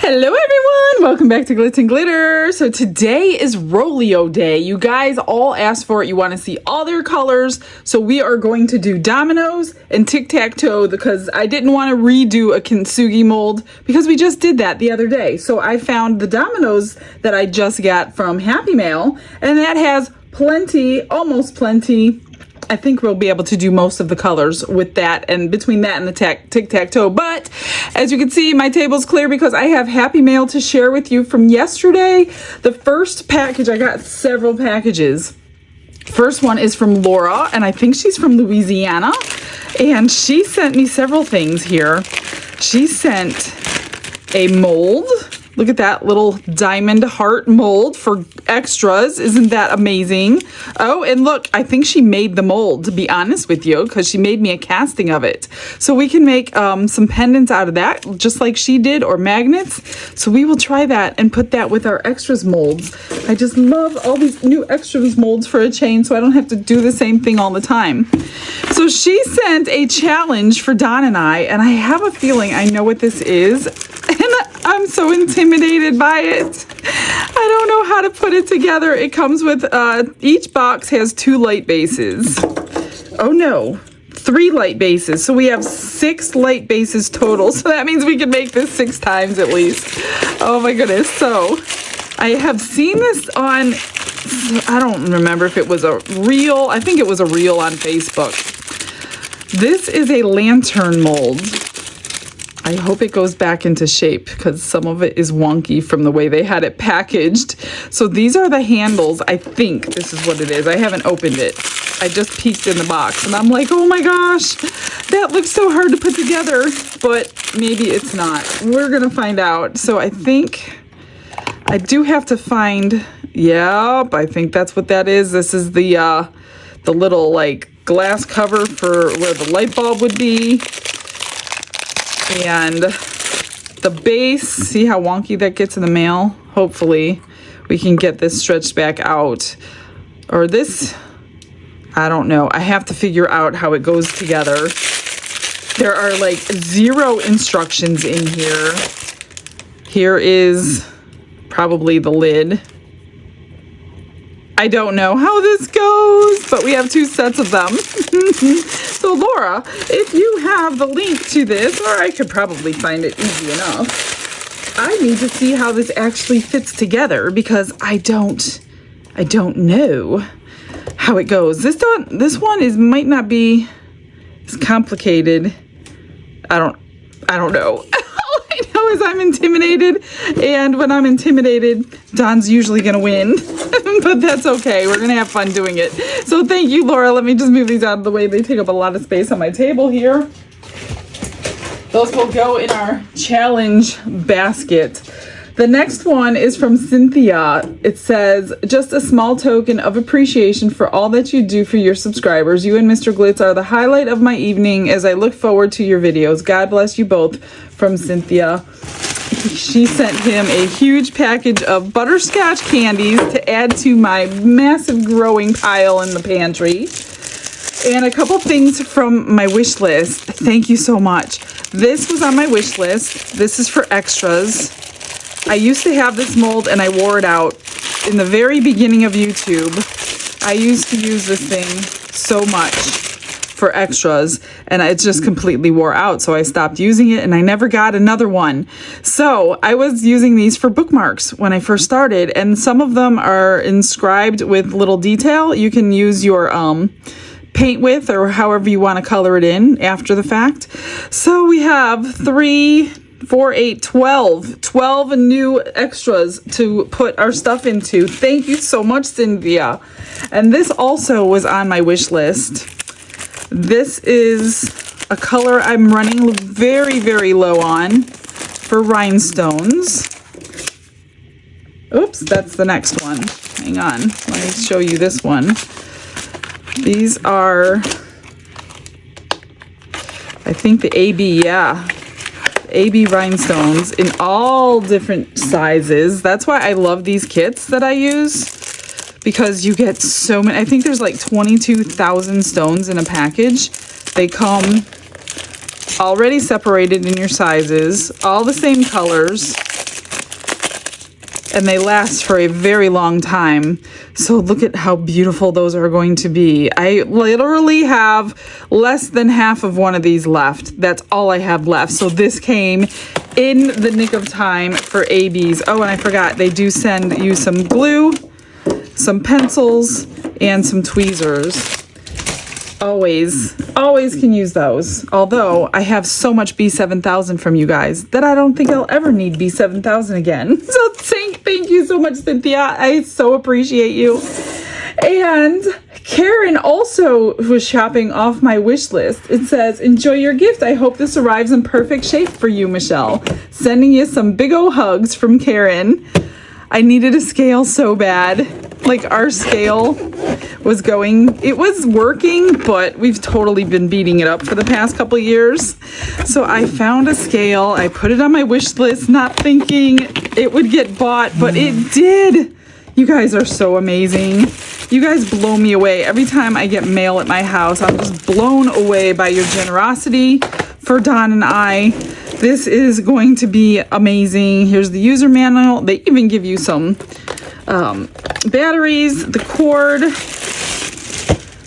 Hello everyone, welcome back to Glitz and Glitter. So today is Rolio Day. You guys all asked for it. You want to see all their colors. So we are going to do dominoes and tic-tac-toe because I didn't want to redo a kintsugi mold because we just did that the other day. So I found the dominoes that I just got from Happy Mail, and that has plenty, almost plenty. I think we'll be able to do most of the colors with that, and between that and the tic-tac-toe. But as you can see, my table's clear because I have Happy Mail to share with you from yesterday. The first package, I got several packages. First one is from Laura, and I think she's from Louisiana. And she sent me several things here. She sent a mold. Look at that little diamond heart mold for extras. Isn't that amazing? Oh, and look, I think she made the mold, to be honest with you, because she made me a casting of it. So we can make some pendants out of that, just like she did, or magnets. So we will try that and put that with our extras molds. I just love all these new extras molds for a chain, so I don't have to do the same thing all the time. So she sent a challenge for Don and I have a feeling I know what this is. And I'm so intimidated by it. I don't know how to put it together. It comes with, each box has 2 light bases. Oh no, 3 light bases. So we have 6 light bases total. So that means we can make this 6 times at least. Oh my goodness. So I have seen this on, I don't remember if it was a reel. I think it was a reel on Facebook. This is a lantern mold. I hope it goes back into shape because some of it is wonky from the way they had it packaged. So these are the handles. I think this is what it is. I haven't opened it. I just peeked in the box and I'm like, oh my gosh, that looks so hard to put together, but maybe it's not. We're gonna find out. So I think I do have to find, yep, I think that's what that is. This is the little like glass cover for where the light bulb would be. And the base, see how wonky that gets in the mail? Hopefully we can get this stretched back out. Or this, I don't know. I have to figure out how it goes together. There are like 0 instructions in here. Here is probably the lid. I don't know how this goes, but we have 2 sets of them. So Laura, if you have the link to this, or I could probably find it easy enough, I need to see how this actually fits together because I don't know how it goes. This one might not be as complicated. I don't know. I know is I'm intimidated, and when I'm intimidated, Don's usually gonna win, but that's okay. We're gonna have fun doing it. So thank you, Laura. Let me just move these out of the way. They take up a lot of space on my table here. Those will go in our challenge basket. The next one is from Cynthia. It says, just a small token of appreciation for all that you do for your subscribers. You and Mr. Glitz are the highlight of my evening as I look forward to your videos. God bless you both. From Cynthia. She sent him a huge package of butterscotch candies to add to my massive growing pile in the pantry. And a couple things from my wish list. Thank you so much. This was on my wish list. This is for extras. I used to have this mold and I wore it out in the very beginning of YouTube. I used to use this thing so much for extras and it just completely wore out. So I stopped using it and I never got another one. So I was using these for bookmarks when I first started, and some of them are inscribed with little detail. You can use your paint with or however you want to color it in after the fact. So we have 3, 4, 8, 12 new extras to put our stuff into. Thank you so much, Cynthia. And this also was on my wish list. This is a color I'm running very, very low on for rhinestones. Oops, that's the next one. Hang on, let me show you this one. These are, I think the AB rhinestones in all different sizes. That's why I love these kits that I use, because you get so many. I think there's like 22,000 stones in a package. They come already separated in your sizes, all the same colors. and they last for a very long time. So look at how beautiful those are going to be. I literally have less than half of one of these left. That's all I have left. So this came in the nick of time for ABs. Oh, and I forgot, they do send you some glue, some pencils, and some tweezers. Always can use those. Although I have so much B7000 from you guys that I don't think I'll ever need B7000 again. So thank you so much, Cynthia. I so appreciate you. And Karen also was shopping off my wish list. It says, enjoy your gift. I hope this arrives in perfect shape for you, Michelle. Sending you some big ol' hugs from Karen. I needed a scale so bad. Like, our scale was going, it was working, but we've totally been beating it up for the past couple years. So I found a scale. I put it on my wish list, not thinking it would get bought, but it did. You guys are so amazing. You guys blow me away. Every time I get mail at my house, I'm just blown away by your generosity for Don and I. This is going to be amazing. Here's the user manual. They even give you some batteries, the cord.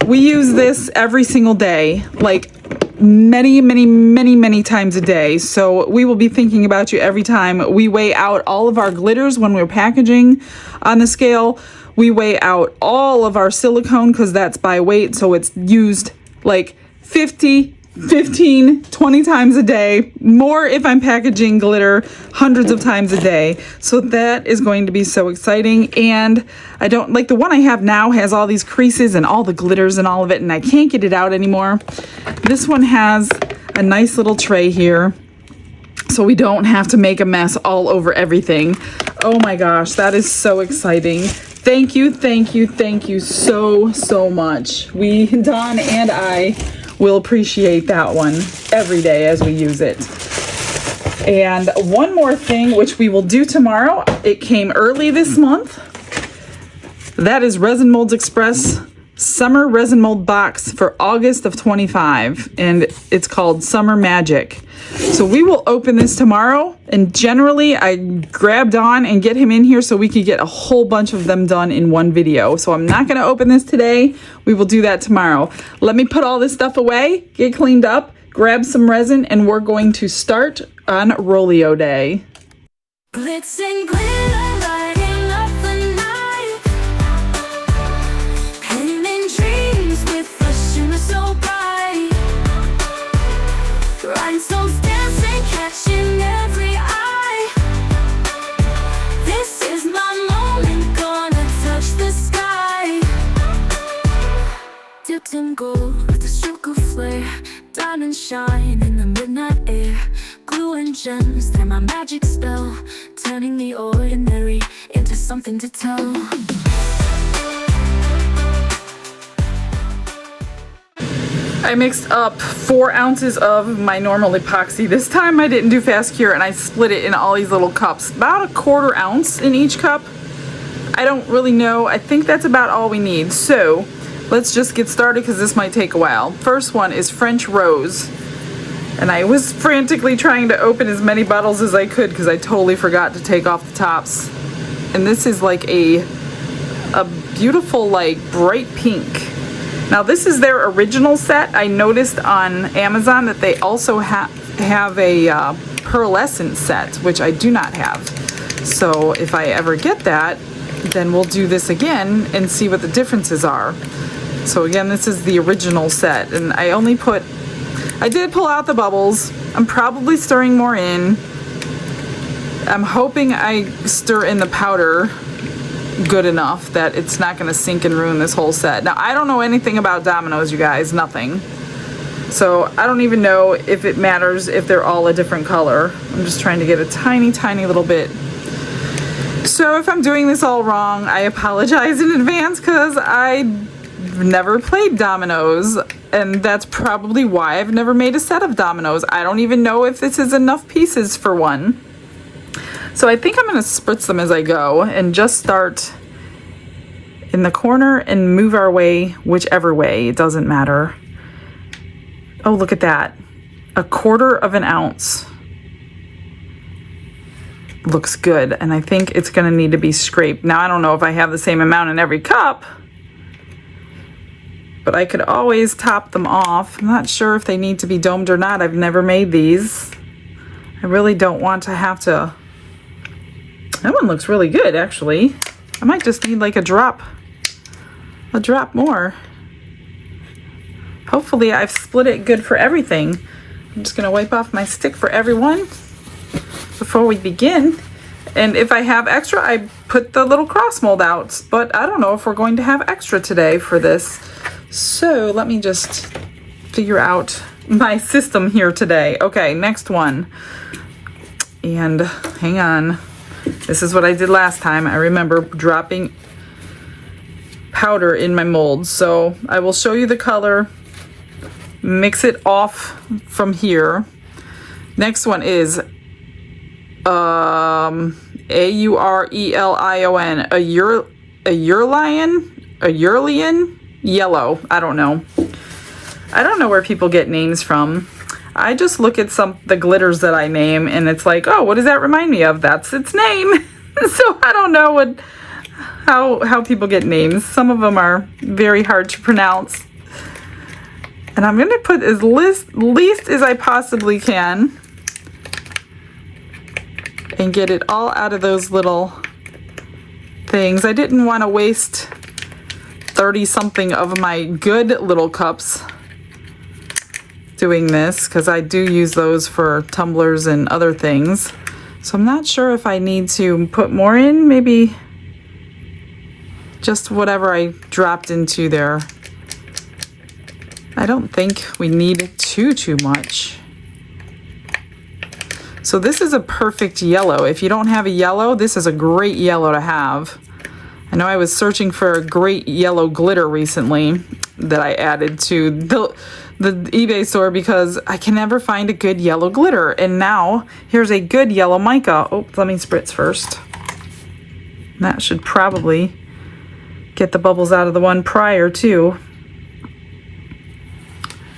We use this every single day, like many times a day. So we will be thinking about you every time. We weigh out all of our glitters when we're packaging on the scale. We weigh out all of our silicone because that's by weight. So it's used like 15, 20 times a day, more if I'm packaging glitter hundreds of times a day. So that is going to be so exciting. And I don't like the one I have now has all these creases and all the glitters and all of it, and I can't get it out anymore. This one has a nice little tray here, so we don't have to make a mess all over everything. Oh my gosh, that is so exciting. Thank you so much. Don and I will appreciate that one every day as we use it. And one more thing, which we will do tomorrow. It came early this month. That is Resin Molds Express Summer Resin Mold Box for August of 25. And it's called Summer Magic. So we will open this tomorrow. And generally, I grabbed on and get him in here so we could get a whole bunch of them done in one video. So I'm not going to open this today. We will do that tomorrow. Let me put all this stuff away, get cleaned up, grab some resin, and we're going to start on Rolio Day. Glitz and glitter, lighting up the night. Painting dreams with a shimmer so bright. Rhinestones dancing, catching every eye. This is my moment, gonna touch the sky. Dipped in gold with a stroke of flare. Diamond shine in the midnight air. Glue and gems, they're my magic spell. Turning the ordinary into something to tell. I mixed up 4 ounces of my normal epoxy. This time I didn't do fast cure, and I split it in all these little cups. About a 1/4 ounce in each cup. I don't really know. I think that's about all we need. So let's just get started because this might take a while. First one is French Rose. And I was frantically trying to open as many bottles as I could because I totally forgot to take off the tops. And this is like a beautiful, like, bright pink. Now this is their original set. I noticed on Amazon that they also have a pearlescent set, which I do not have. So if I ever get that, then we'll do this again and see what the differences are. So again, this is the original set, and I did pull out the bubbles. I'm probably stirring more in. I'm hoping I stir in the powder good enough that it's not going to sink and ruin this whole set. Now, I don't know anything about dominoes, you guys, nothing. So I don't even know if it matters if they're all a different color. I'm just trying to get a tiny little bit. So if I'm doing this all wrong, I apologize in advance because I've never played dominoes, and that's probably why I've never made a set of dominoes. I don't even know if this is enough pieces for one. So I think I'm going to spritz them as I go and just start in the corner and move our way whichever way. It doesn't matter. Oh, look at that. 1/4 of an ounce. looks good, and I think it's gonna need to be scraped. Now I don't know if I have the same amount in every cup, but I could always top them off. I'm not sure if they need to be domed or not. I've never made these. I really don't want to have to. That one looks really good, actually. I might just need like a drop more. Hopefully I've split it good for everything. I'm just gonna wipe off my stick for everyone before we begin. And if I have extra, I put the little cross mold out, but I don't know if we're going to have extra today for this. So let me just figure out my system here today. Okay, next one. And hang on. This is what I did last time. I remember dropping powder in my molds. So I will show you the color, mix it off from here. Next one is A-U-R-E-L-I-O-N, a Urlian yellow. I don't know. I don't know where people get names from. I just look at the glitters that I name, and it's like, oh, what does that remind me of? That's its name. So I don't know how people get names. Some of them are very hard to pronounce. And I'm going to put as least as I possibly can and get it all out of those little things. I didn't want to waste 30 something of my good little cups doing this, because I do use those for tumblers and other things. So I'm not sure if I need to put more in, maybe just whatever I dropped into there. I don't think we need too much. So this is a perfect yellow. If you don't have a yellow, this is a great yellow to have. I know I was searching for a great yellow glitter recently that I added to the eBay store because I can never find a good yellow glitter. And now here's a good yellow mica. Oh, let me spritz first. That should probably get the bubbles out of the one prior too.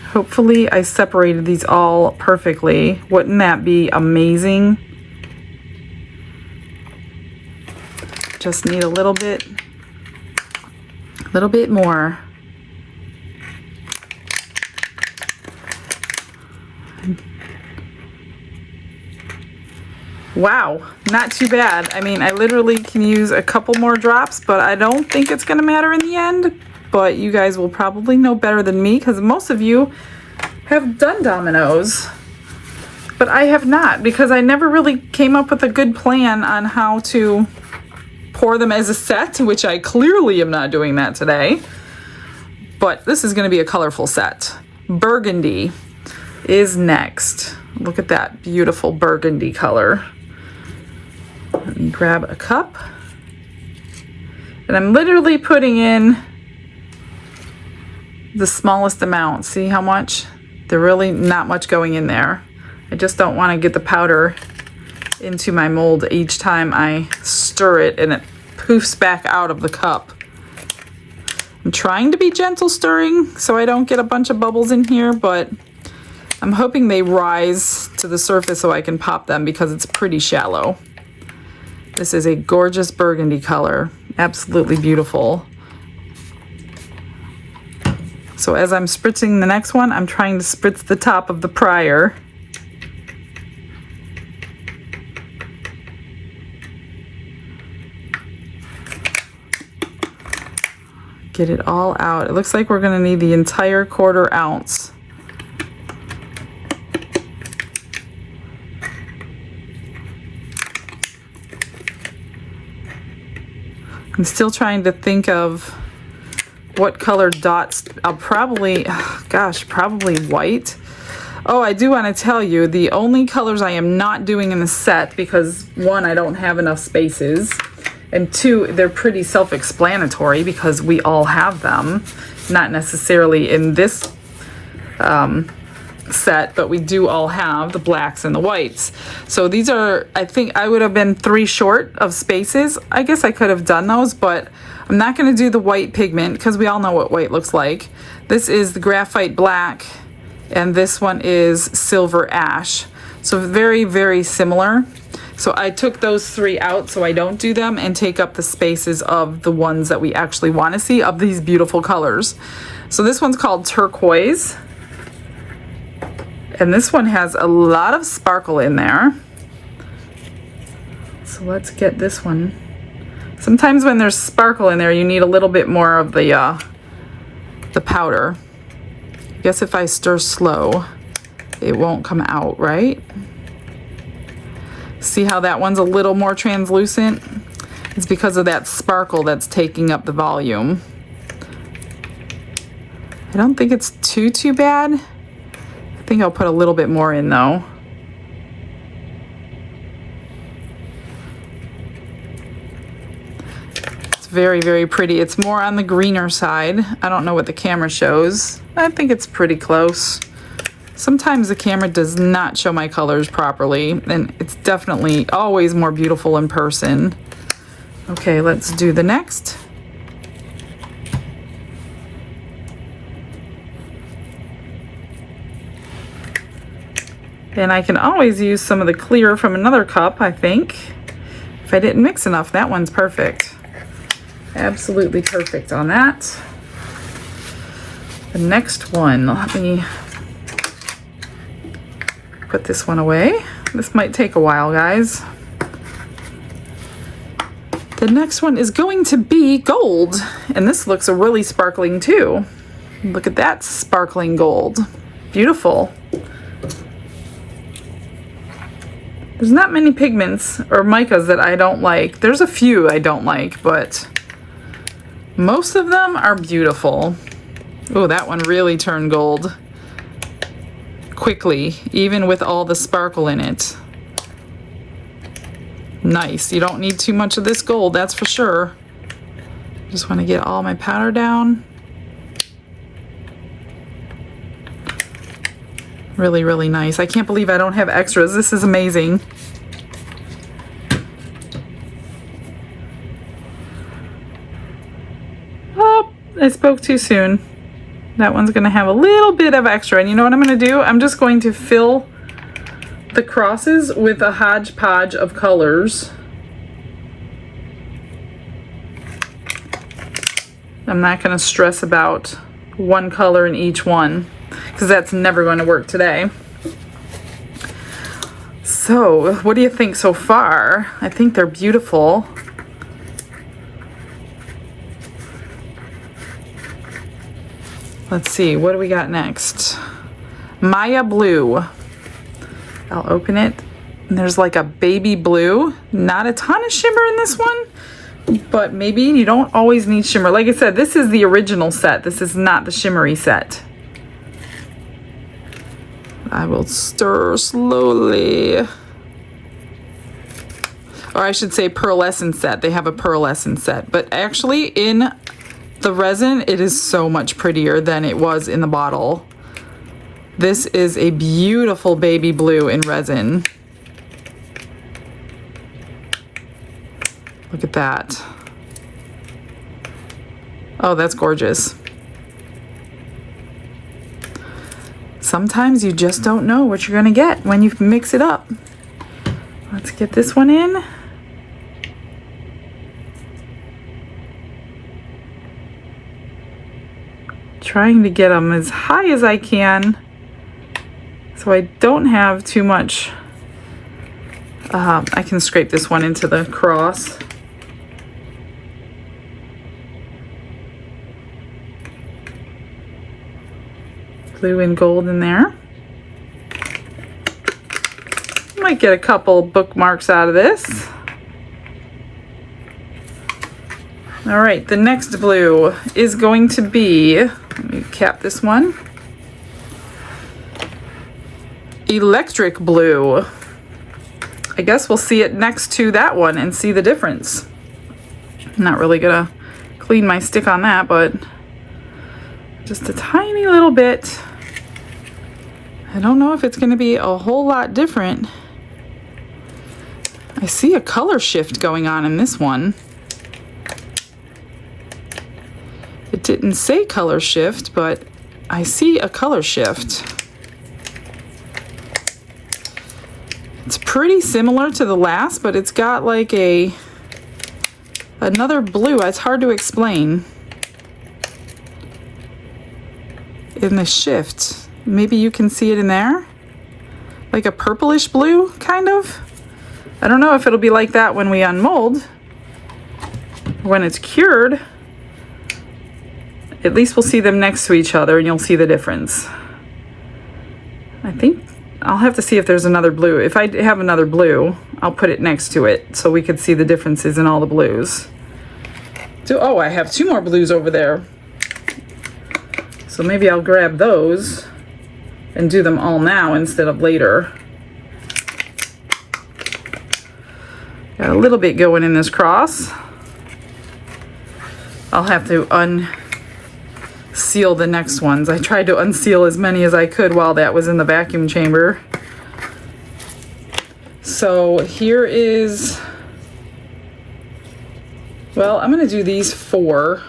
Hopefully I separated these all perfectly. Wouldn't that be amazing? Just need a little bit more. Wow, not too bad. I mean, I literally can use a couple more drops, but I don't think it's gonna matter in the end. But you guys will probably know better than me, because most of you have done dominoes. But I have not, because I never really came up with a good plan on how to pour them as a set, which I clearly am not doing that today. But this is gonna be a colorful set. Burgundy is next. Look at that beautiful burgundy color. Let me grab a cup. And I'm literally putting in the smallest amount. See how much? There's really not much going in there. I just don't want to get the powder into my mold each time I stir it and it poofs back out of the cup. I'm trying to be gentle stirring so I don't get a bunch of bubbles in here, but I'm hoping they rise to the surface so I can pop them because it's pretty shallow. This is a gorgeous burgundy color. Absolutely beautiful. So as I'm spritzing the next one, I'm trying to spritz the top of the prior. Get it all out. It looks like we're going to need the entire 1/4 ounce. I'm still trying to think of what color dots. I'll probably, probably white. Oh, I do want to tell you, the only colors I am not doing in the set, because one, I don't have enough spaces, and two, they're pretty self-explanatory because we all have them. Not necessarily in this set, but we do all have the blacks and the whites. So these are, I think I would have been 3 short of spaces. I guess I could have done those, but I'm not going to do the white pigment because we all know what white looks like. This is the graphite black, and this one is silver ash. So very, very similar. So I took those 3 out so I don't do them and take up the spaces of the ones that we actually want to see of these beautiful colors. So this one's called Turquoise. And this one has a lot of sparkle in there. So let's get this one. Sometimes when there's sparkle in there, you need a little bit more of the powder. I guess if I stir slow, it won't come out, right? See how that one's a little more translucent? It's because of that sparkle that's taking up the volume. I don't think it's too bad. I think I'll put a little bit more in though. It's very, very pretty. It's more on the greener side. I don't know what the camera shows. I think it's pretty close. Sometimes the camera does not show my colors properly, and it's definitely always more beautiful in person. Okay, let's do the next. And I can always use some of the clear from another cup, I think. If I didn't mix enough, that one's perfect. Absolutely perfect on that. The next one, let me put this one away. This might take a while, guys. The next one is going to be gold, and this looks really sparkling too. Look at that sparkling gold. Beautiful. There's not many pigments or micas that I don't like. There's a few I don't like, but most of them are beautiful. Oh, that one really turned gold quickly, even with all the sparkle in it. Nice. You don't need too much of this gold, that's for sure. Just want to get all my powder down. Really, really nice. I can't believe I don't have extras. This is amazing. Oh, I spoke too soon. That one's going to have a little bit of extra. And you know what I'm going to do? I'm just going to fill the crosses with a hodgepodge of colors. I'm not going to stress about one color in each one, because that's never going to work today. So, what do you think so far? I think they're beautiful. Let's see, what do we got next? Maya Blue. I'll open it. And there's like a baby blue. Not a ton of shimmer in this one, but maybe you don't always need shimmer. Like I said, this is the original set. This is not the shimmery set. I will stir slowly. Or I should say pearlescent set. They have a pearlescent set. But actually in the resin, it is so much prettier than it was in the bottle. This is a beautiful baby blue in resin. Look at that. Oh, that's gorgeous. Sometimes you just don't know what you're gonna get when you mix it up. Let's get this one in. Trying to get them as high as I can so I don't have too much. I can scrape this one into the cross. Blue and gold in there. Might get a couple bookmarks out of this. All right, the next blue is going to be, let me cap this one. Electric blue. I guess we'll see it next to that one and see the difference. I'm not really gonna clean my stick on that, but just a tiny little bit. I don't know if it's gonna be a whole lot different. I see a color shift going on in this one. It didn't say color shift, but I see a color shift. It's pretty similar to the last, but it's got like another blue. It's hard to explain in the shift. Maybe you can see it in there, like a purplish blue, kind of. I don't know if it'll be like that when we unmold, when it's cured. At least we'll see them next to each other and you'll see the difference. I think I'll have to see if there's another blue. If I have another blue, I'll put it next to it so we could see the differences in all the blues. So, oh, I have 2 more blues over there. So maybe I'll grab those and do them all now instead of later. Got a little bit going in this cross. I'll have to unseal the next ones. I tried to unseal as many as I could while that was in the vacuum chamber. So here is, well, I'm going to do these 4.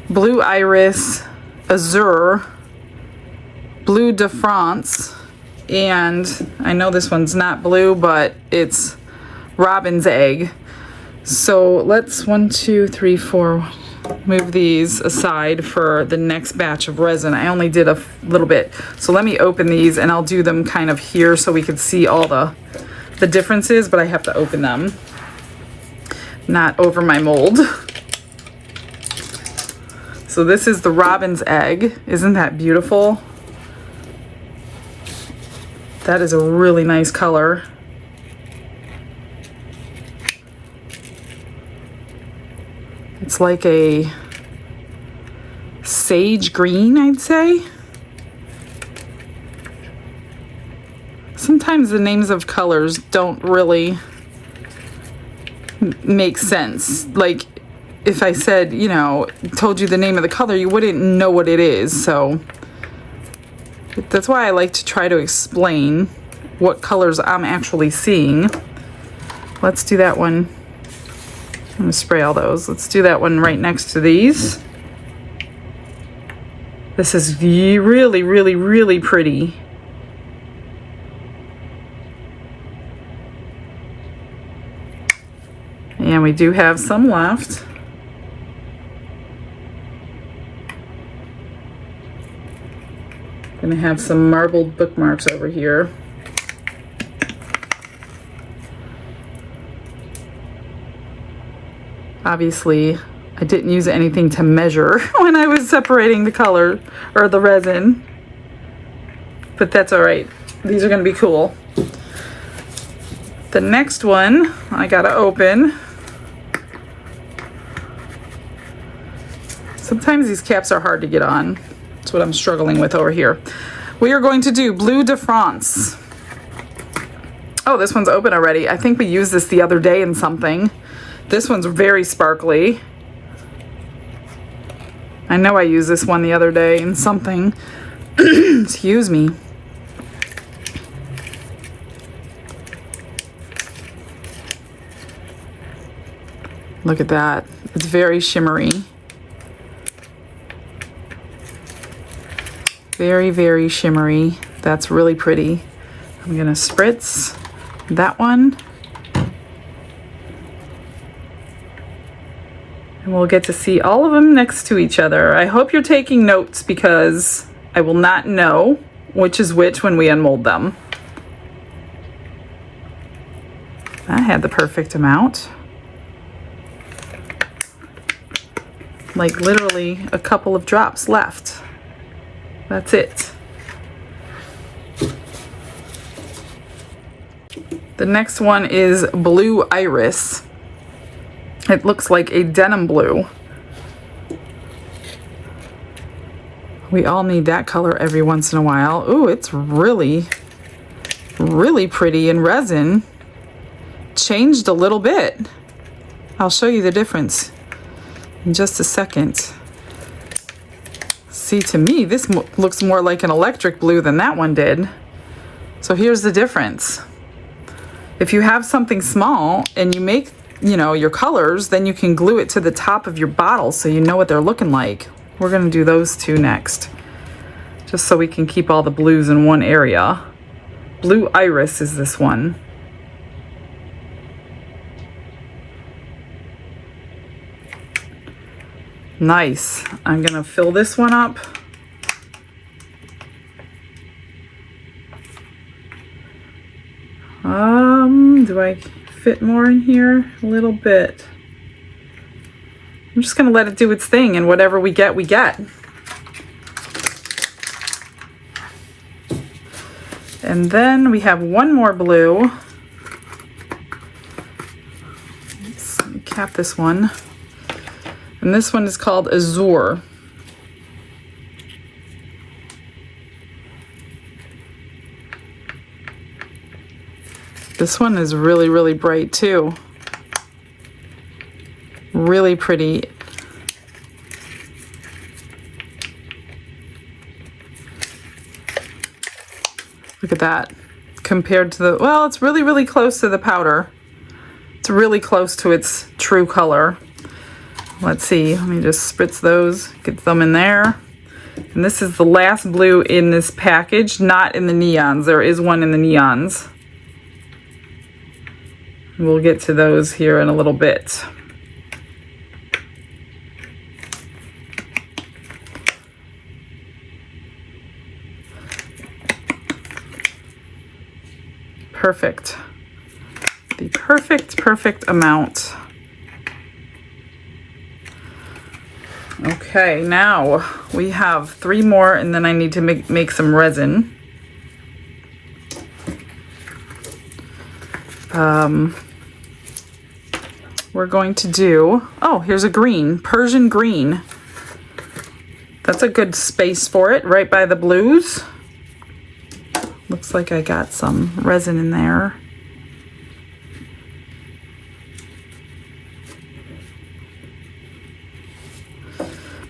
Blue Iris, Azure, Blue de France, and I know this one's not blue, but it's Robin's Egg. So let's 1, 2, 3, 4 move these aside for the next batch of resin. I only did a little bit, so let me open these and I'll do them kind of here so we can see all the differences, but I have to open them, not over my mold. So this is the Robin's Egg. Isn't that beautiful? That is a really nice color. It's like a sage green, I'd say. Sometimes the names of colors don't really make sense. Like if I said, you know, told you the name of the color, you wouldn't know what it is. So that's why I like to try to explain what colors I'm actually seeing. Let's do that one. I'm gonna spray all those. Let's do that one right next to these. This is really, really, really pretty. And we do have some left. Gonna have some marbled bookmarks over here. Obviously, I didn't use anything to measure when I was separating the color or the resin, but that's all right. These are gonna be cool. The next one I gotta open. Sometimes these caps are hard to get on. That's what I'm struggling with over here. We are going to do Bleu de France. Oh, this one's open already. I think we used this the other day in something. This one's very sparkly. I know I used this one the other day in something. Excuse me. Look at that. It's very shimmery. Very, very shimmery. That's really pretty. I'm gonna spritz that one. And we'll get to see all of them next to each other. I hope you're taking notes because I will not know which is which when we unmold them. I had the perfect amount. Like literally a couple of drops left. That's it. The next one is Blue Iris. It looks like a denim blue. We all need that color every once in a while. Ooh, it's really, really pretty in resin. Changed a little bit. I'll show you the difference in just a second. See, to me, this looks more like an electric blue than that one did. So here's the difference. If you have something small and you make, you know, your colors, then you can glue it to the top of your bottle so you know what they're looking like. We're gonna do those two next, just so we can keep all the blues in one area. Blue Iris is this one. Nice. I'm gonna fill this one up. Do I fit more in here? A little bit. I'm just gonna let it do its thing, and whatever we get, we get. And then we have one more blue. Let me cap this one. And this one is called Azure. This one is really, really bright too. Really pretty. Look at that. Compared to the, well, it's really, really close to the powder. It's really close to its true color. Let's see, let me just spritz those, get them in there. And this is the last blue in this package, not in the neons. There is one in the neons. We'll get to those here in a little bit. Perfect. The perfect amount. Okay, now we have 3 more, and then I need to make some resin. We're going to do, oh, here's a green, Persian green. That's a good space for it, right by the blues. Looks like I got some resin in there.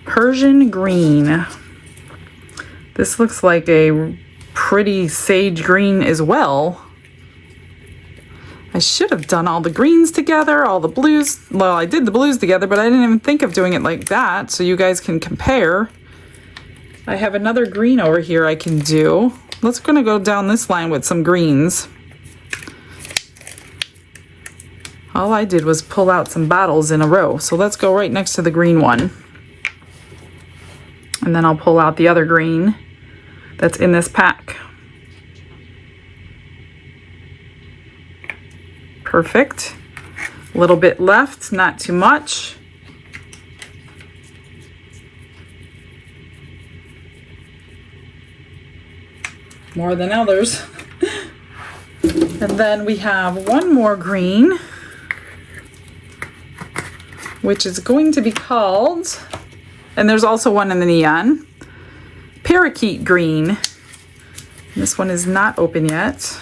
Persian green. This looks like a pretty sage green as well. I should have done all the greens together, all the blues. Well, I did the blues together, but I didn't even think of doing it like that, so you guys can compare. I have another green over here I can do. Let's gonna go down this line with some greens. All I did was pull out some bottles in a row, so let's go right next to the green one. And then I'll pull out the other green that's in this pack. Perfect. A little bit left, not too much. More than others. And then we have one more green, which is going to be called, and there's also one in the neon, Parakeet green. This one is not open yet.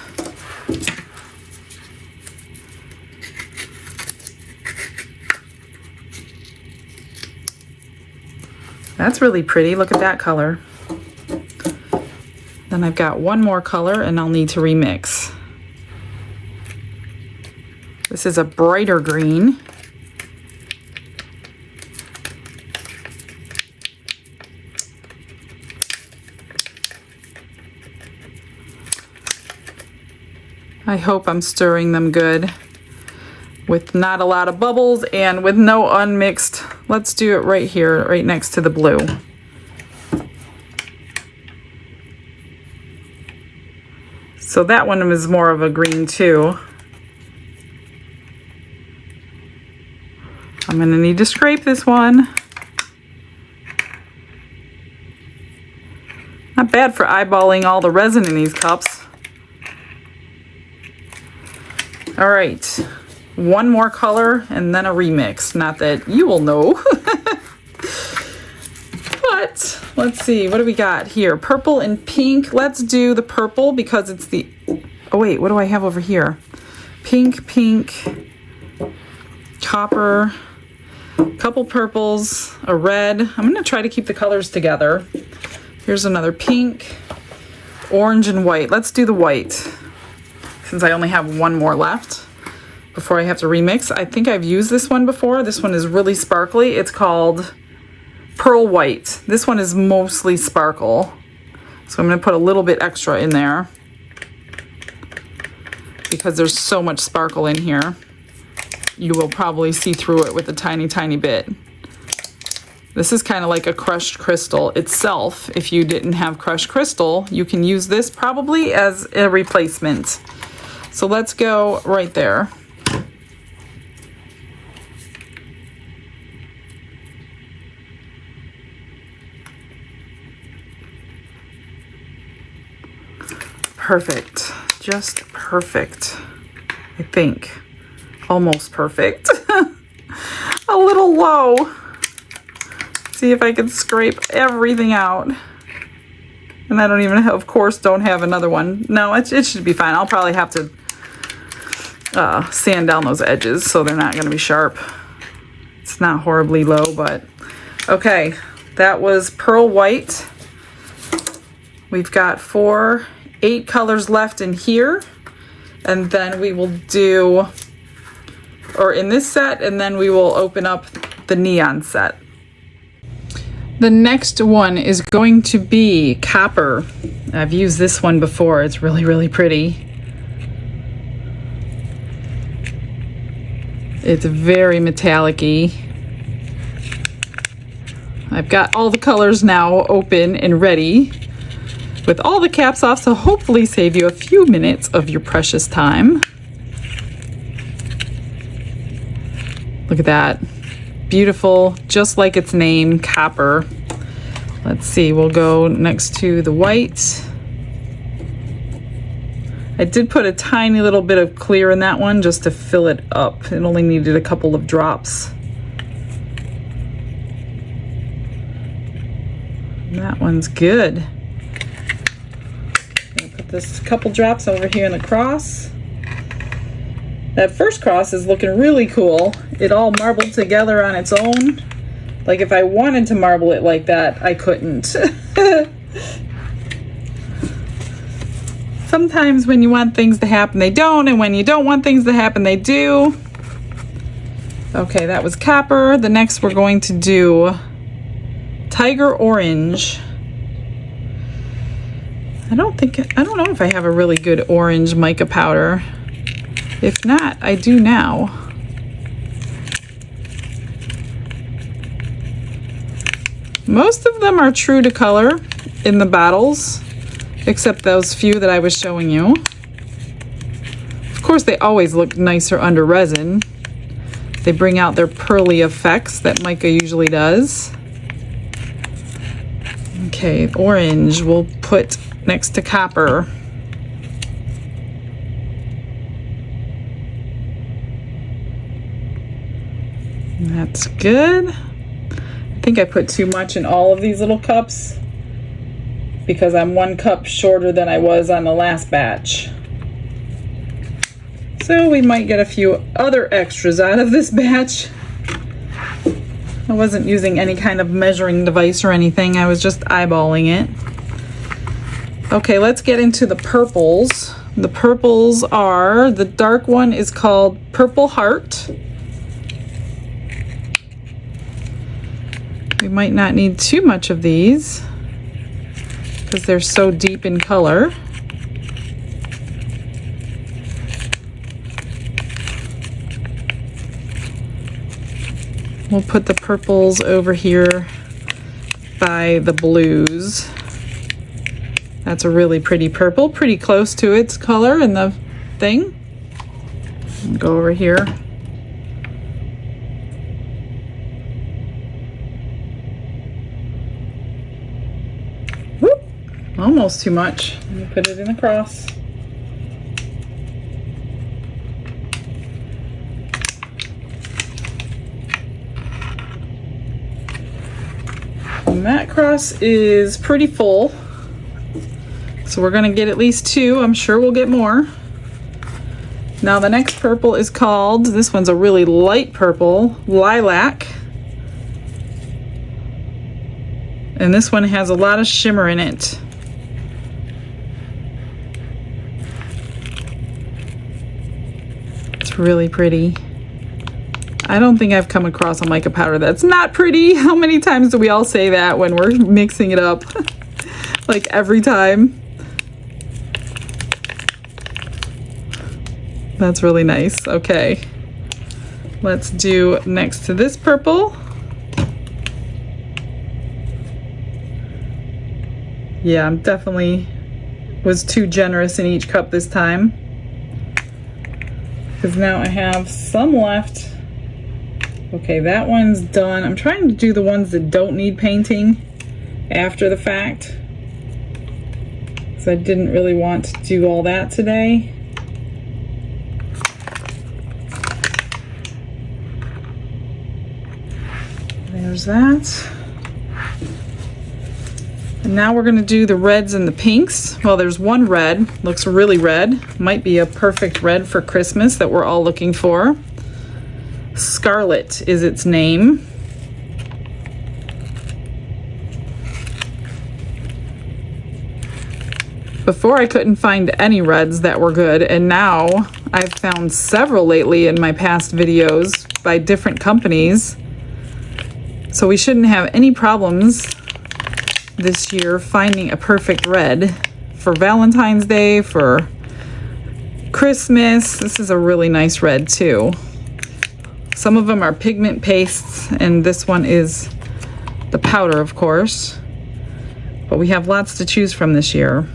That's really pretty. Look at that color. Then I've got one more color and I'll need to remix. This is a brighter green. I hope I'm stirring them good with not a lot of bubbles and with no unmixed. Let's do it right here, right next to the blue. So that one is more of a green too. I'm gonna need to scrape this one. Not bad for eyeballing all the resin in these cups. All right, one more color and then a remix. Not that you will know. But let's see, what do we got here? Purple and pink. Let's do the purple because it's the, oh wait, what do I have over here? Pink, copper, a couple purples, a red. I'm gonna try to keep the colors together. Here's another pink, orange and white. Let's do the white since I only have one more left before I have to remix. I think I've used this one before. This one is really sparkly. It's called Pearl White. This one is mostly sparkle. So I'm gonna put a little bit extra in there. because there's so much sparkle in here. You will probably see through it with a tiny, tiny bit. This is kind of like a crushed crystal itself. If you didn't have crushed crystal, you can use this probably as a replacement. So let's go right there. Perfect, just perfect, I think. Almost perfect. A little low. See if I can scrape everything out. And I don't even have, of course, don't have another one. No, it should be fine. I'll probably have to sand down those edges so they're not gonna be sharp. It's not horribly low, but okay. That was pearl white. We've got 8 colors left in here. And then we will do, or in this set, and then we will open up the neon set. The next one is going to be copper. I've used this one before. It's really, really pretty. It's very metallic-y. I've got all the colors now open and ready with all the caps off, so hopefully save you a few minutes of your precious time. Look at that. Beautiful, just like its name, copper. Let's see, we'll go next to the white. I did put a tiny little bit of clear in that one just to fill it up. It only needed a couple of drops. That one's good. I'm gonna put this couple drops over here in the cross. That first cross is looking really cool. It all marbled together on its own. Like if I wanted to marble it like that, I couldn't. Sometimes when you want things to happen, they don't, and when you don't want things to happen, they do. Okay, that was copper. The next we're going to do tiger orange. I don't know if I have a really good orange mica powder. If not, I do now. Most of them are true to color in the bottles, except those few that I was showing you. Of course, they always look nicer under resin. They bring out their pearly effects that mica usually does. Okay, orange we'll put next to copper. That's good. I think I put too much in all of these little cups because I'm 1 cup shorter than I was on the last batch. So we might get a few other extras out of this batch. I wasn't using any kind of measuring device or anything. I was just eyeballing it. Okay, let's get into the purples. The purples are, the dark one is called Purple Heart. We might not need too much of these because they're so deep in color. We'll put the purples over here by the blues. That's a really pretty purple, pretty close to its color in the thing. I'll go over here. Whoop, almost too much. Let me put it in the cross. And that cross is pretty full. So we're gonna get at least 2. I'm sure we'll get more. Now the next purple is called, this one's a really light purple, Lilac. And this one has a lot of shimmer in it. It's really pretty. I don't think I've come across a mica powder that's not pretty. How many times do we all say that when we're mixing it up? Like every time. That's really nice. Okay. Let's do next to this purple. Yeah, I'm definitely was too generous in each cup this time. Because now I have some left. Okay, that one's done. I'm trying to do the ones that don't need painting after the fact. So I didn't really want to do all that today. There's that. And now we're going to do the reds and the pinks. Well, there's one red, looks really red. Might be a perfect red for Christmas that we're all looking for. Scarlet is its name. Before I couldn't find any reds that were good, and now I've found several lately in my past videos by different companies. So we shouldn't have any problems this year finding a perfect red for Valentine's Day, for Christmas. This is a really nice red too. Some of them are pigment pastes, and this one is the powder, of course. But we have lots to choose from this year.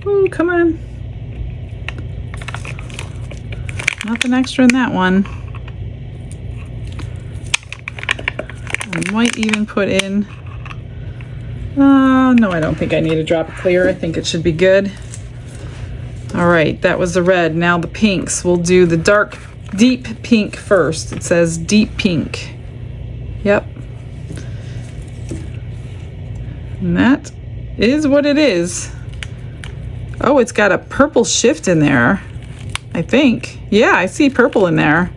Ooh, come on. Nothing extra in that one. I might even put in, no, I don't think I need a drop of clear. I think it should be good. All right, that was the red. Now the pinks. We'll do the dark, deep pink first. It says deep pink. Yep. And that is what it is. Oh, it's got a purple shift in there, I think. Yeah, I see purple in there.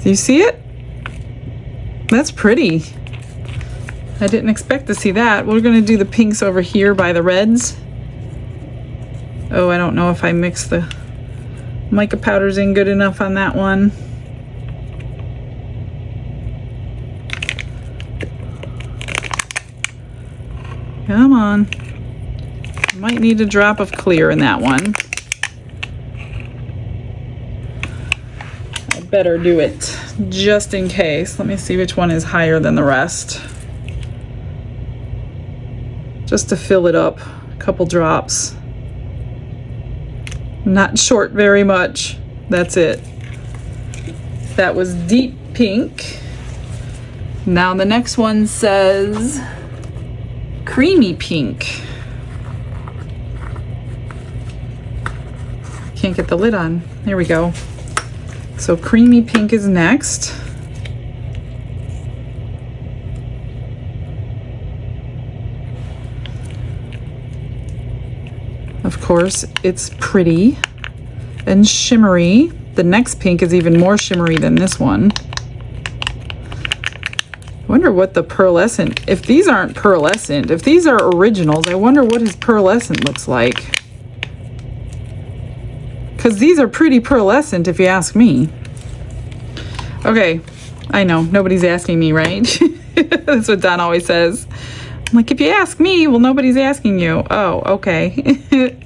Do you see it? That's pretty. I didn't expect to see that. We're going to do the pinks over here by the reds. Oh, I don't know if I mixed the mica powders in good enough on that one. Come on. Might need a drop of clear in that one. Better do it just in case. Let me see which one is higher than the rest. Just to fill it up, a couple drops. Not short very much. That's it. That was deep pink. Now the next one says creamy pink. Can't get the lid on. There we go. So creamy pink is next. Of course, it's pretty and shimmery. The next pink is even more shimmery than this one. I wonder what the pearlescent, if these aren't pearlescent, if these are originals, I wonder what his pearlescent looks like. Because these are pretty pearlescent if you ask me. Okay, I know, nobody's asking me, right? That's what Don always says. I'm like, if you ask me, well, nobody's asking you. Oh, okay.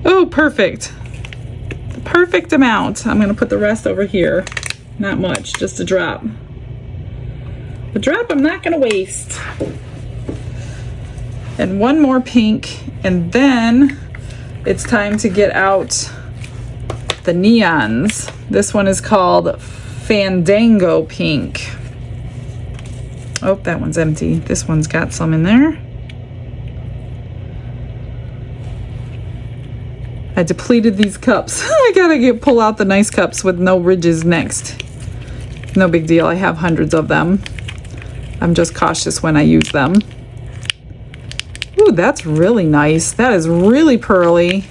Oh, perfect. The perfect amount. I'm gonna put the rest over here. Not much, just a drop. The drop I'm not gonna waste. And one more pink, and then it's time to get out the neons. This one is called Fandango Pink. Oh, that one's empty. This one's got some in there. I depleted these cups. I gotta pull out the nice cups with no ridges next. No big deal, I have hundreds of them. I'm just cautious when I use them. Ooh, that's really nice. That is really pearly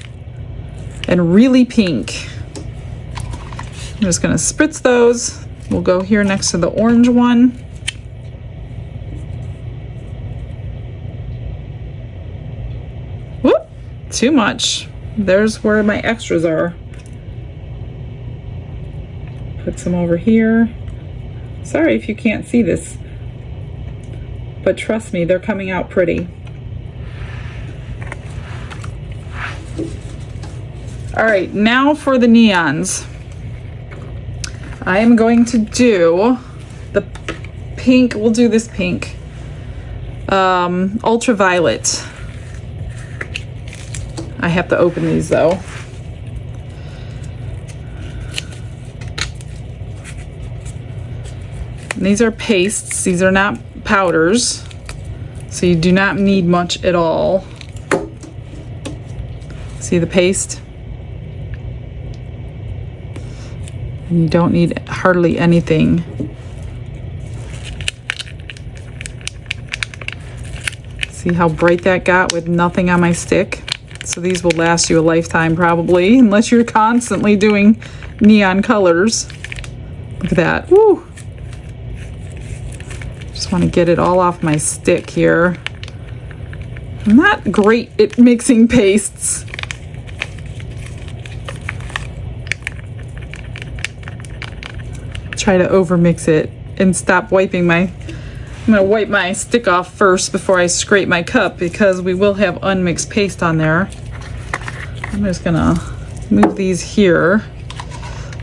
and really pink. I'm just gonna spritz those. We'll go here next to the orange one. Whoop, too much. There's where my extras are. Put some over here. Sorry if you can't see this, but trust me, they're coming out pretty. All right, now for the neons. I am going to do the pink. We'll do this pink. Ultraviolet. I have to open these though. And these are pastes. These are not powders, so you do not need much at all. See the paste? And you don't need hardly anything. See how bright that got with nothing on my stick? So these will last you a lifetime probably, unless you're constantly doing neon colors. Look at that. Woo! Just want to get it all off my stick here. I'm not great at mixing pastes. Try to over mix it and stop wiping my, I'm gonna wipe my stick off first before I scrape my cup because we will have unmixed paste on there. I'm just gonna move these here.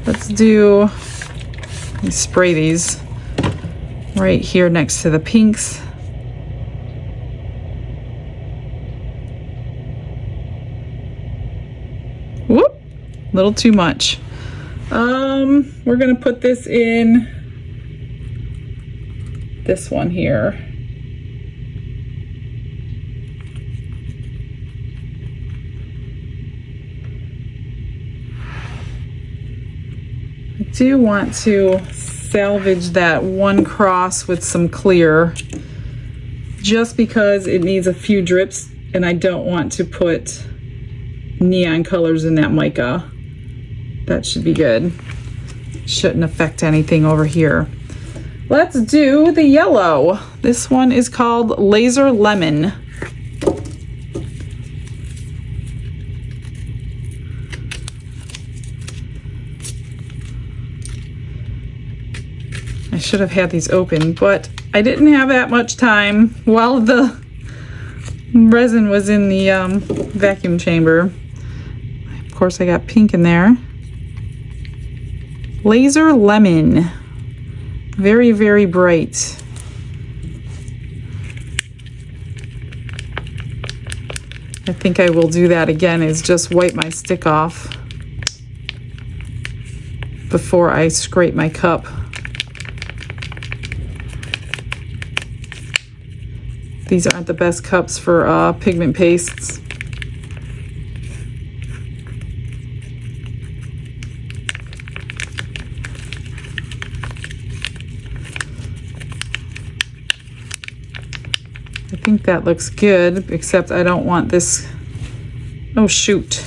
Let's spray these right here next to the pinks. Whoop, a little too much. We're gonna put this in this one here. I do want to salvage that one cross with some clear just because it needs a few drips and I don't want to put neon colors in that mica. That should be good. Shouldn't affect anything over here. Let's do the yellow. This one is called Laser Lemon. I should have had these open, but I didn't have that much time while the resin was in the vacuum chamber. Of course, I got pink in there. Laser Lemon. Very, very bright. I think I will do that again, is just wipe my stick off before I scrape my cup. These aren't the best cups for pigment pastes. I think that looks good, except I don't want this. Oh shoot.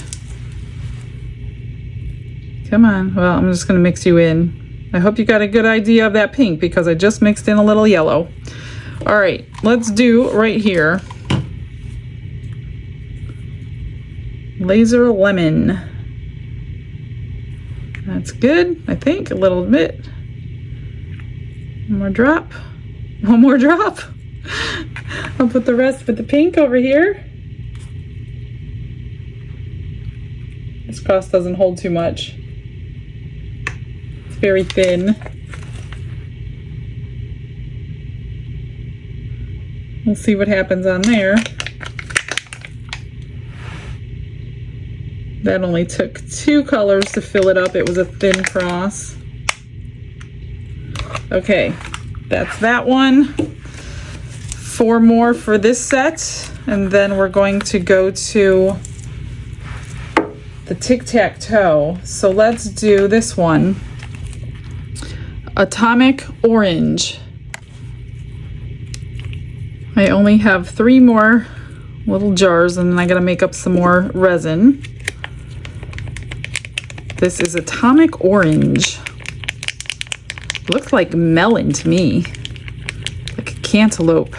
Come on. Well, I'm just going to mix you in. I hope you got a good idea of that pink because I just mixed in a little yellow. All right, let's do right here. Laser Lemon. That's good, I think. A little bit. One more drop. One more drop. I'll put the rest with the pink over here. This cross doesn't hold too much. It's very thin. We'll see what happens on there. That only took 2 colors to fill it up. It was a thin cross. Okay, that's that one. 4 more for this set, and then we're going to go to the Tic-tac-toe. So let's do this one. Atomic Orange. I only have 3 more little jars, and then I gotta make up some more resin. This is Atomic Orange. Looks like melon to me, like a cantaloupe.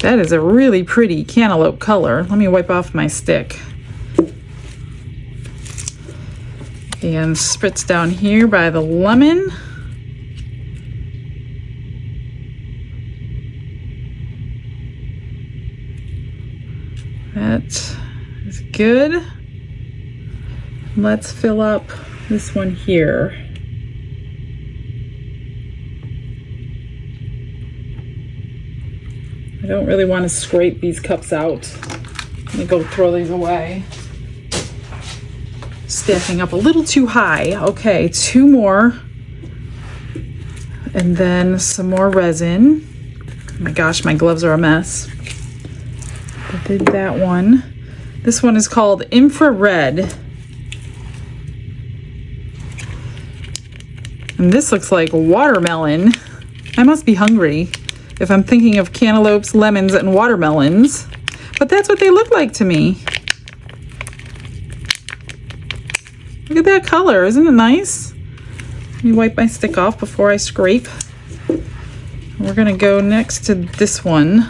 That is a really pretty cantaloupe color. Let me wipe off my stick. And spritz down here by the lemon. That is good. Let's fill up this one here. I don't really want to scrape these cups out. Let me go throw these away. Stacking up a little too high. Okay, 2 more. And then some more resin. Oh my gosh, my gloves are a mess. I did that one. This one is called infrared. And this looks like watermelon. I must be hungry if I'm thinking of cantaloupes, lemons, and watermelons. But that's what they look like to me. Look at that color, isn't it nice? Let me wipe my stick off before I scrape. We're gonna go next to this one.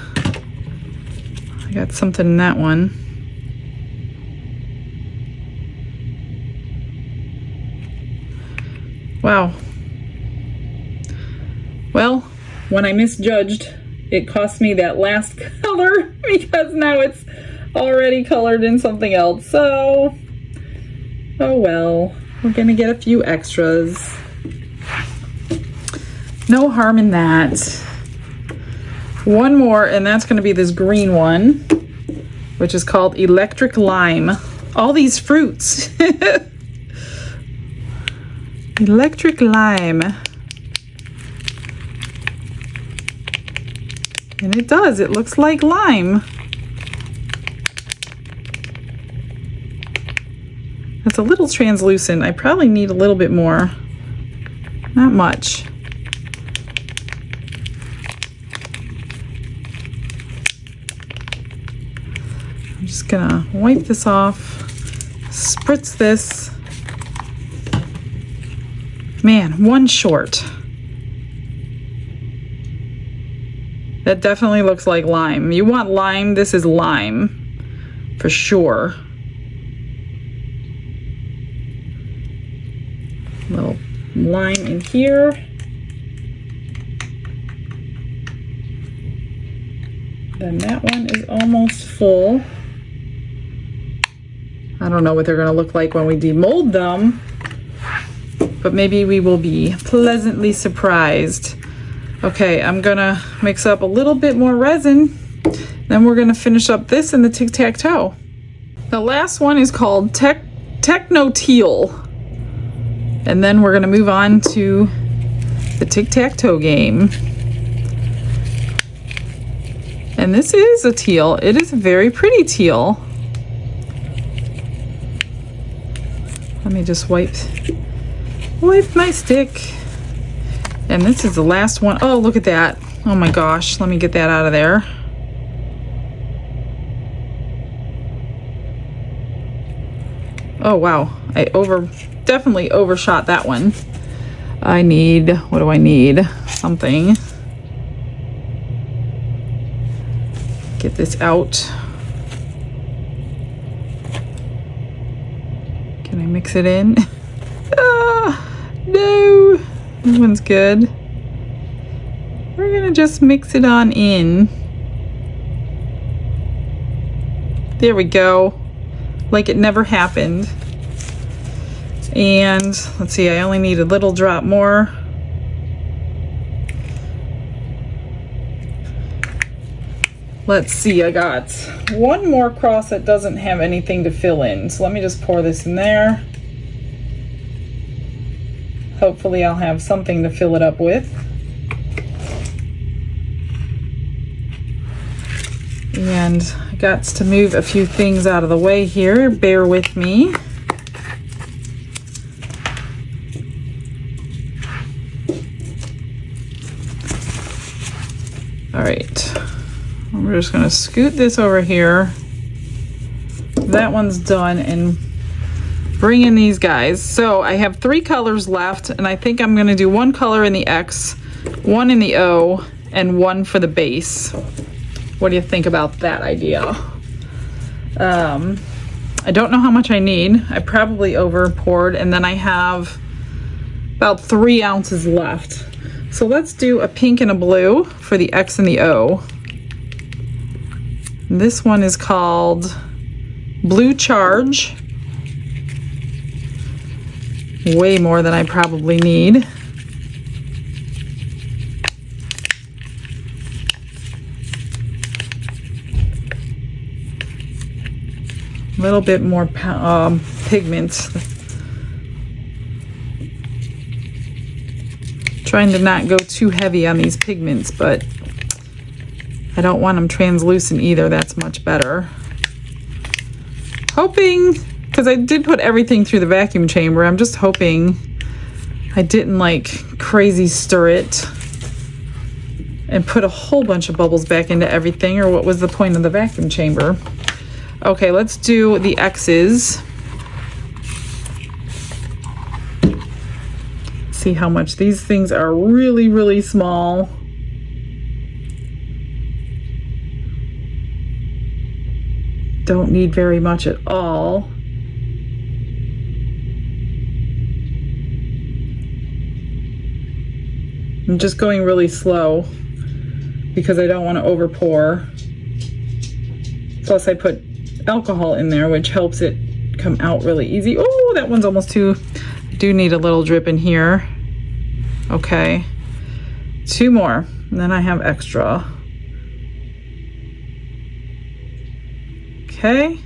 I got something in that one. Wow. Well, when I misjudged, it cost me that last color because now it's already colored in something else. So, oh well, we're gonna get a few extras. No harm in that. One more, and that's gonna be this green one, which is called Electric Lime. All these fruits. Electric Lime. And it does, it looks like lime. It's a little translucent. I probably need a little bit more. Not much. I'm just gonna wipe this off, spritz this. Man, one short. That definitely looks like lime. You want lime, this is lime for sure. Little lime in here. Then that one is almost full. I don't know what they're gonna look like when we demold them, but maybe we will be pleasantly surprised. Okay, I'm gonna mix up a little bit more resin. Then we're gonna finish up this in the tic-tac-toe. The last one is called Techno Teal. And then we're gonna move on to the tic-tac-toe game. And this is a teal. It is a very pretty teal. Let me just wipe my stick. And this is the last one. Oh, look at that. Oh my gosh, let me get that out of there. Oh wow, I definitely overshot that one. I need, what do I need? Something. Get this out. Can I mix it in? No, this one's good. We're gonna just mix it on in. There we go. Like it never happened. And let's see, I only need a little drop more. Let's see, I got one more cross that doesn't have anything to fill in. So let me just pour this in there. Hopefully I'll have something to fill it up with. And I got to move a few things out of the way here. Bear with me. All right, we're just gonna scoot this over here. That one's done, and bring in these guys. So I have 3 colors left, and I think I'm gonna do 1 color in the X, 1 in the O, and 1 for the base. What do you think about that idea? I don't know how much I need. I probably over poured, and then I have about 3 ounces left. So let's do a pink and a blue for the X and the O. This one is called Blue Charge. Way more than I probably need. A little bit more pigment. Trying to not go too heavy on these pigments, but I don't want them translucent either. That's much better. Hoping, because I did put everything through the vacuum chamber, I'm just hoping I didn't like crazy stir it and put a whole bunch of bubbles back into everything, or what was the point of the vacuum chamber? Okay, let's do the X's. See how much these things are really, really small. Don't need very much at all. I'm just going really slow because I don't want to over pour. Plus I put alcohol in there, which helps it come out really easy. Oh, that one's almost too, I do need a little drip in here. Okay, 2 more, and then I have extra. Okay.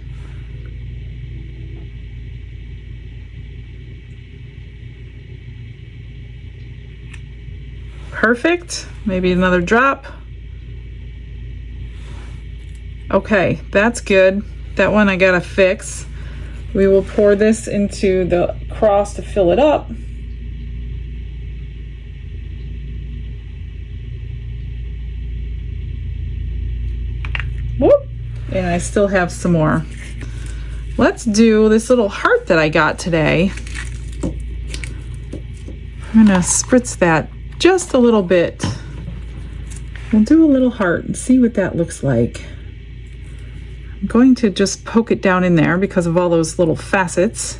Perfect. Maybe another drop. Okay, that's good. That one I gotta fix. We will pour this into the cross to fill it up. Whoop! And I still have some more. Let's do this little heart that I got today. I'm gonna spritz that just a little bit. We'll do a little heart and see what that looks like. I'm going to just poke it down in there because of all those little facets.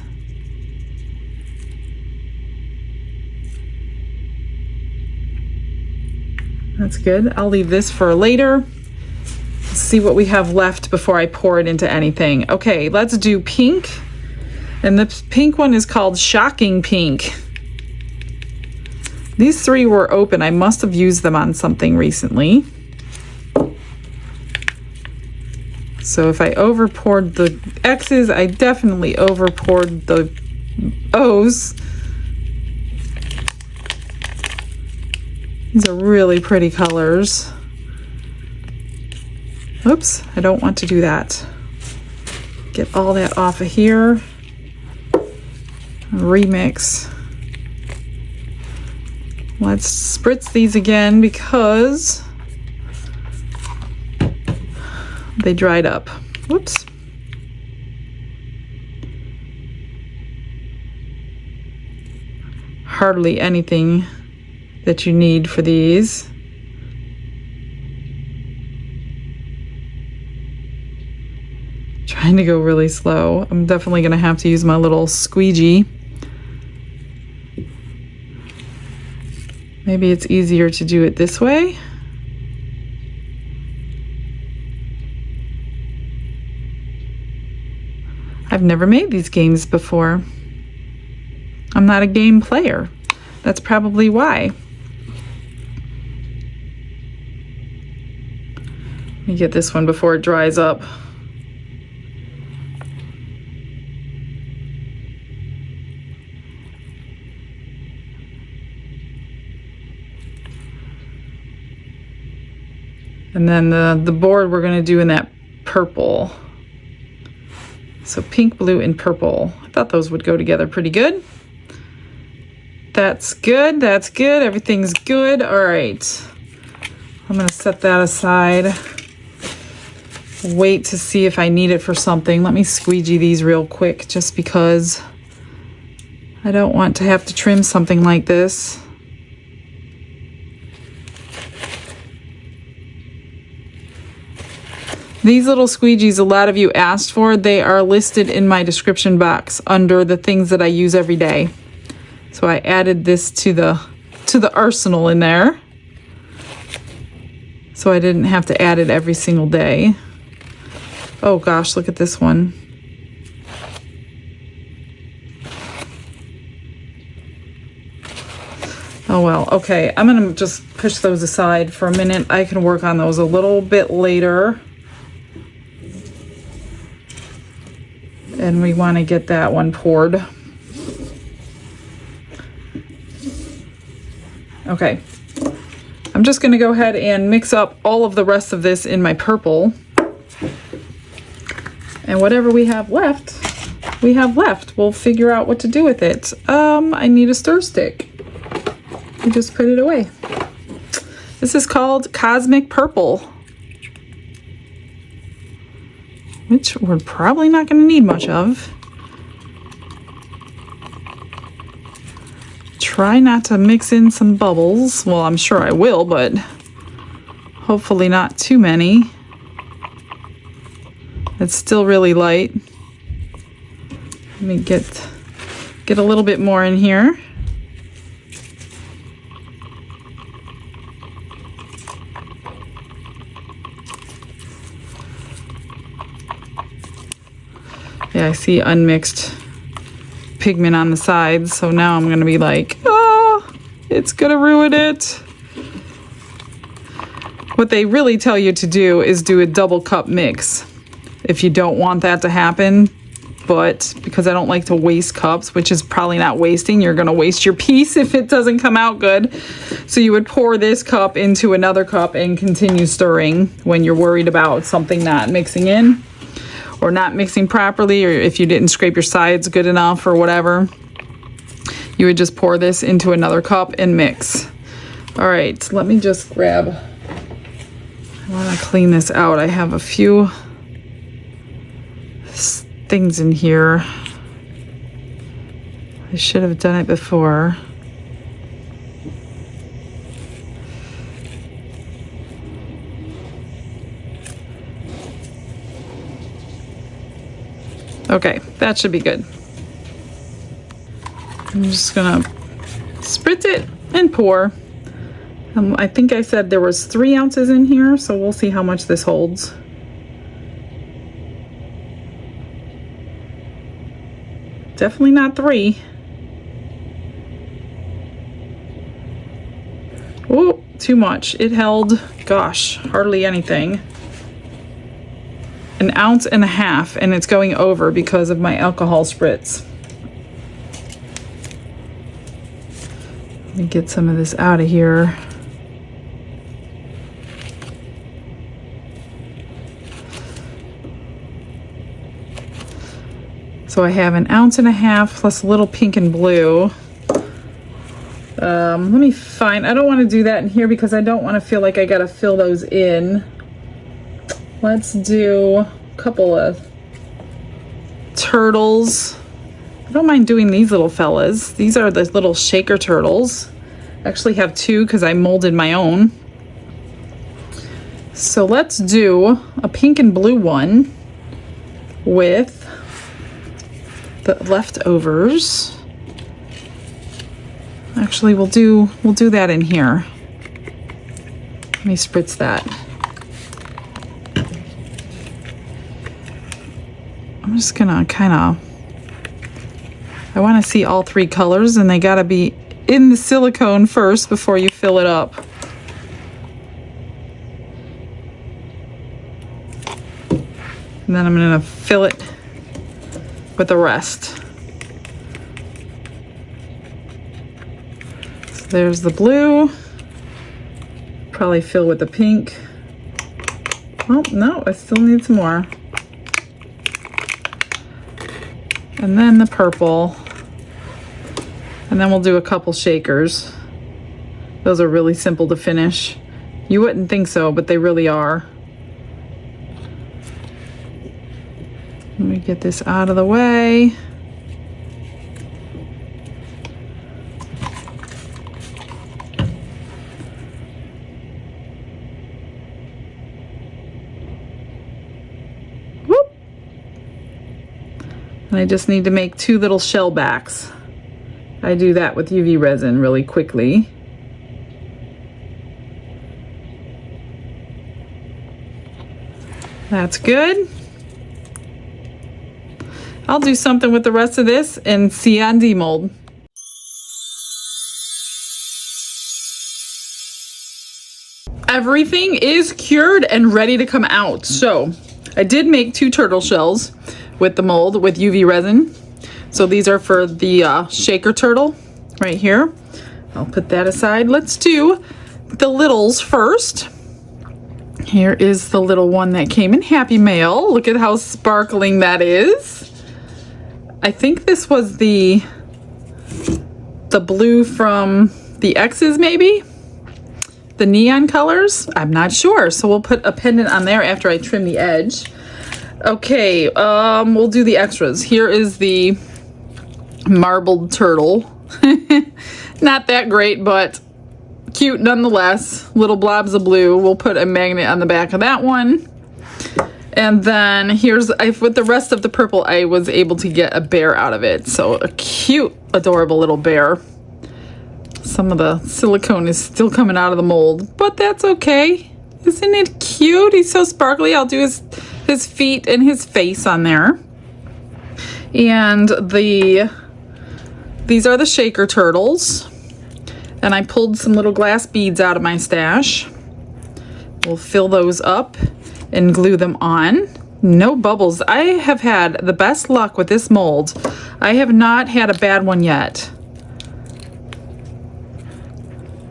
That's good. I'll leave this for later. See what we have left before I pour it into anything. Okay, let's do pink. And the pink one is called Shocking Pink. These 3 were open. I must have used them on something recently. So if I over poured the X's, I definitely over poured the O's. These are really pretty colors. Oops, I don't want to do that. Get all that off of here. Remix. Let's spritz these again because they dried up. Whoops. Hardly anything that you need for these. Trying to go really slow. I'm definitely gonna have to use my little squeegee. Maybe it's easier to do it this way. I've never made these games before. I'm not a game player. That's probably why. Let me get this one before it dries up. And then the board we're gonna do in that purple. So pink, blue, and purple. I thought those would go together pretty good. That's good, that's good, everything's good. All right, I'm gonna set that aside. Wait to see if I need it for something. Let me squeegee these real quick just because I don't want to have to trim something like this. These little squeegees a lot of you asked for, they are listed in my description box under the things that I use every day. So I added this to the arsenal in there. So I didn't have to add it every single day. Oh gosh, look at this one. Oh well, okay, I'm gonna just push those aside for a minute. I can work on those a little bit later. And we want to get that one poured. Okay, I'm just going to go ahead and mix up all of the rest of this in my purple. And whatever we have left, we'll figure out what to do with it. I need a stir stick. I just put it away. This is called Cosmic Purple, which we're probably not going to need much of. Try not to mix in some bubbles. Well, I'm sure I will, but hopefully not too many. It's still really light. Let me get a little bit more in here. Yeah, I see unmixed pigment on the sides, so now I'm gonna be like, oh, it's gonna ruin it. What they really tell you to do is do a double cup mix if you don't want that to happen. But because I don't like to waste cups, which is probably not wasting, you're gonna waste your piece if it doesn't come out good. So you would pour this cup into another cup and continue stirring when you're worried about something not mixing in, or not mixing properly, or if you didn't scrape your sides good enough or whatever. You would just pour this into another cup and mix. All right, let me just grab, I wanna clean this out. I have a few things in here. I should have done it before. Okay, that should be good. I'm just gonna spritz it and pour. I think I said there was 3 ounces in here, so we'll see how much this holds. Definitely not 3. Oh, too much. It held, gosh, hardly anything. 1.5 ounces, and it's going over because of my alcohol spritz. Let me get some of this out of here. So I have 1.5 ounces plus a little pink and blue. Let me find, I don't want to do that in here because I don't want to feel like I gotta fill those in. Let's do a couple of turtles. I don't mind doing these little fellas. These are the little shaker turtles. I actually have 2 because I molded my own. So let's do a pink and blue one with the leftovers. Actually, we'll do that in here. Let me spritz that. I'm just gonna I want to see all 3 colors, and they gotta be in the silicone first before you fill it up. And then I'm gonna fill it with the rest. So there's the blue. Probably fill with the pink. Oh, no, I still need some more. And then the purple. And then we'll do a couple shakers. Those are really simple to finish. You wouldn't think so, but they really are. Let me get this out of the way. And I just need to make 2 little shell backs. I do that with UV resin really quickly. That's good. I'll do something with the rest of this and see on Demold. Everything is cured and ready to come out. So I did make 2 turtle shells with the mold with UV resin. So these are for the shaker turtle right here. I'll put that aside. Let's do the littles first. Here is the little one that came in Happy Mail. Look at how sparkling that is. I think this was the blue from the X's, maybe? The neon colors? I'm not sure. So we'll put a pendant on there after I trim the edge. Okay, we'll do the extras. Here is the marbled turtle. Not that great, but cute nonetheless. Little blobs of blue. We'll put a magnet on the back of that one. And then here's, with the rest of the purple, I was able to get a bear out of it. So a cute, adorable little bear. Some of the silicone is still coming out of the mold, but that's okay. Isn't it cute? He's so sparkly. I'll do his feet and his face on there. And these are the shaker turtles. And I pulled some little glass beads out of my stash. We'll fill those up and glue them on. No bubbles. I have had the best luck with this mold. I have not had a bad one yet.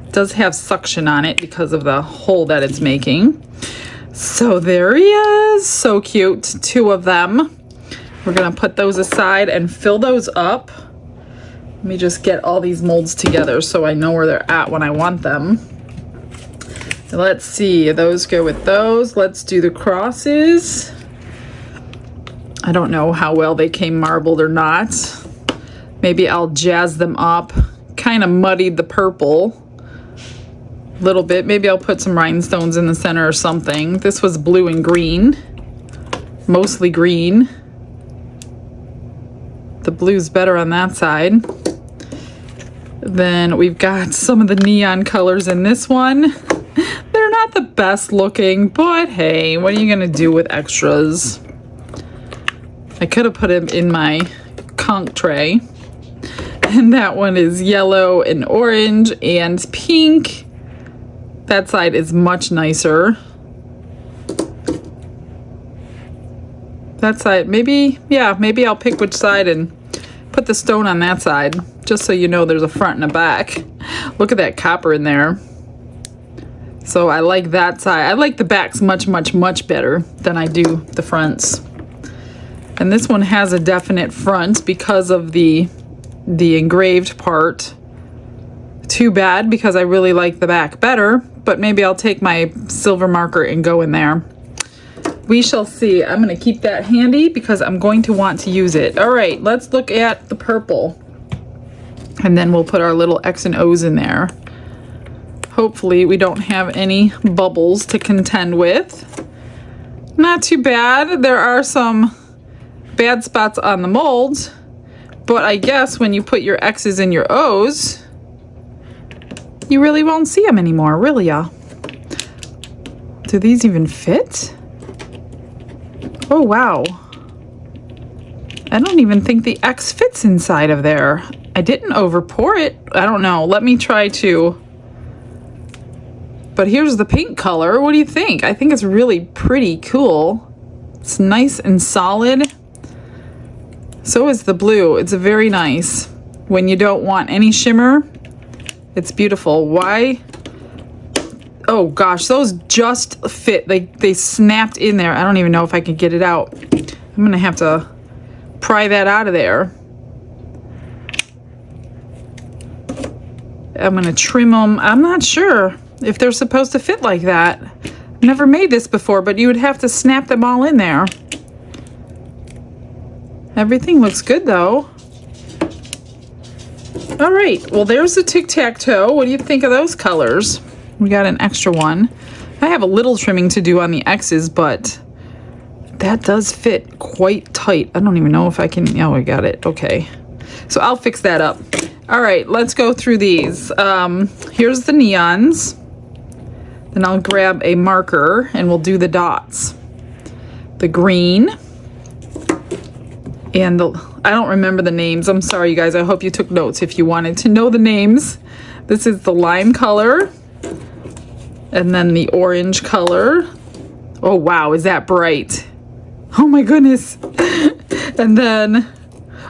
It does have suction on it because of the hole that it's making. So there he is. So cute. 2 of them. We're gonna put those aside and fill those up. Let me just get all these molds together so I know where they're at when I want them. Let's see, those go with those. Let's do the crosses. I don't know how well they came marbled or not. Maybe I'll jazz them up. Kind of muddied the purple a little bit. Maybe I'll put some rhinestones in the center or something. This was blue and green, mostly green. The blue's better on that side. Then we've got some of the neon colors in this one. They're not the best looking, but hey, what are you gonna do with extras? I could have put them in my conch tray. And that one is yellow and orange and pink. That side is much nicer. That side, maybe I'll pick which side and put the stone on that side, just so you know there's a front and a back. Look at that copper in there. So I like that side. I like the backs much, much, much better than I do the fronts. And this one has a definite front because of the engraved part. Too bad, because I really like the back better, but maybe I'll take my silver marker and go in there. We shall see. I'm going to keep that handy because I'm going to want to use it. All right, let's look at the purple. And then we'll put our little X and O's in there. Hopefully we don't have any bubbles to contend with. Not too bad. There are some bad spots on the mold, but I guess when you put your X's and your O's, you really won't see them anymore, will ya? Do these even fit? Oh, wow. I don't even think the X fits inside of there. I didn't over pour it. I don't know. Let me try to. But here's the pink color. What do you think? I think it's really pretty cool. It's nice and solid. So is the blue. It's very nice. When you don't want any shimmer, it's beautiful. Why? Oh gosh, those just fit. They snapped in there. I don't even know if I can get it out. I'm gonna have to pry that out of there. I'm gonna trim them. I'm not sure if they're supposed to fit like that. Never made this before, but you would have to snap them all in there. Everything looks good though. All right, well there's the tic-tac-toe. What do you think of those colors? We got an extra one. I have a little trimming to do on the X's, but that does fit quite tight. I don't even know if I can, oh, I got it, okay. So I'll fix that up. All right, let's go through these. Here's the neons. Then I'll grab a marker and we'll do the dots. The green. And I don't remember the names. I'm sorry, you guys. I hope you took notes if you wanted to know the names. This is the lime color. And then the orange color. Oh, wow, is that bright? Oh my goodness. And then,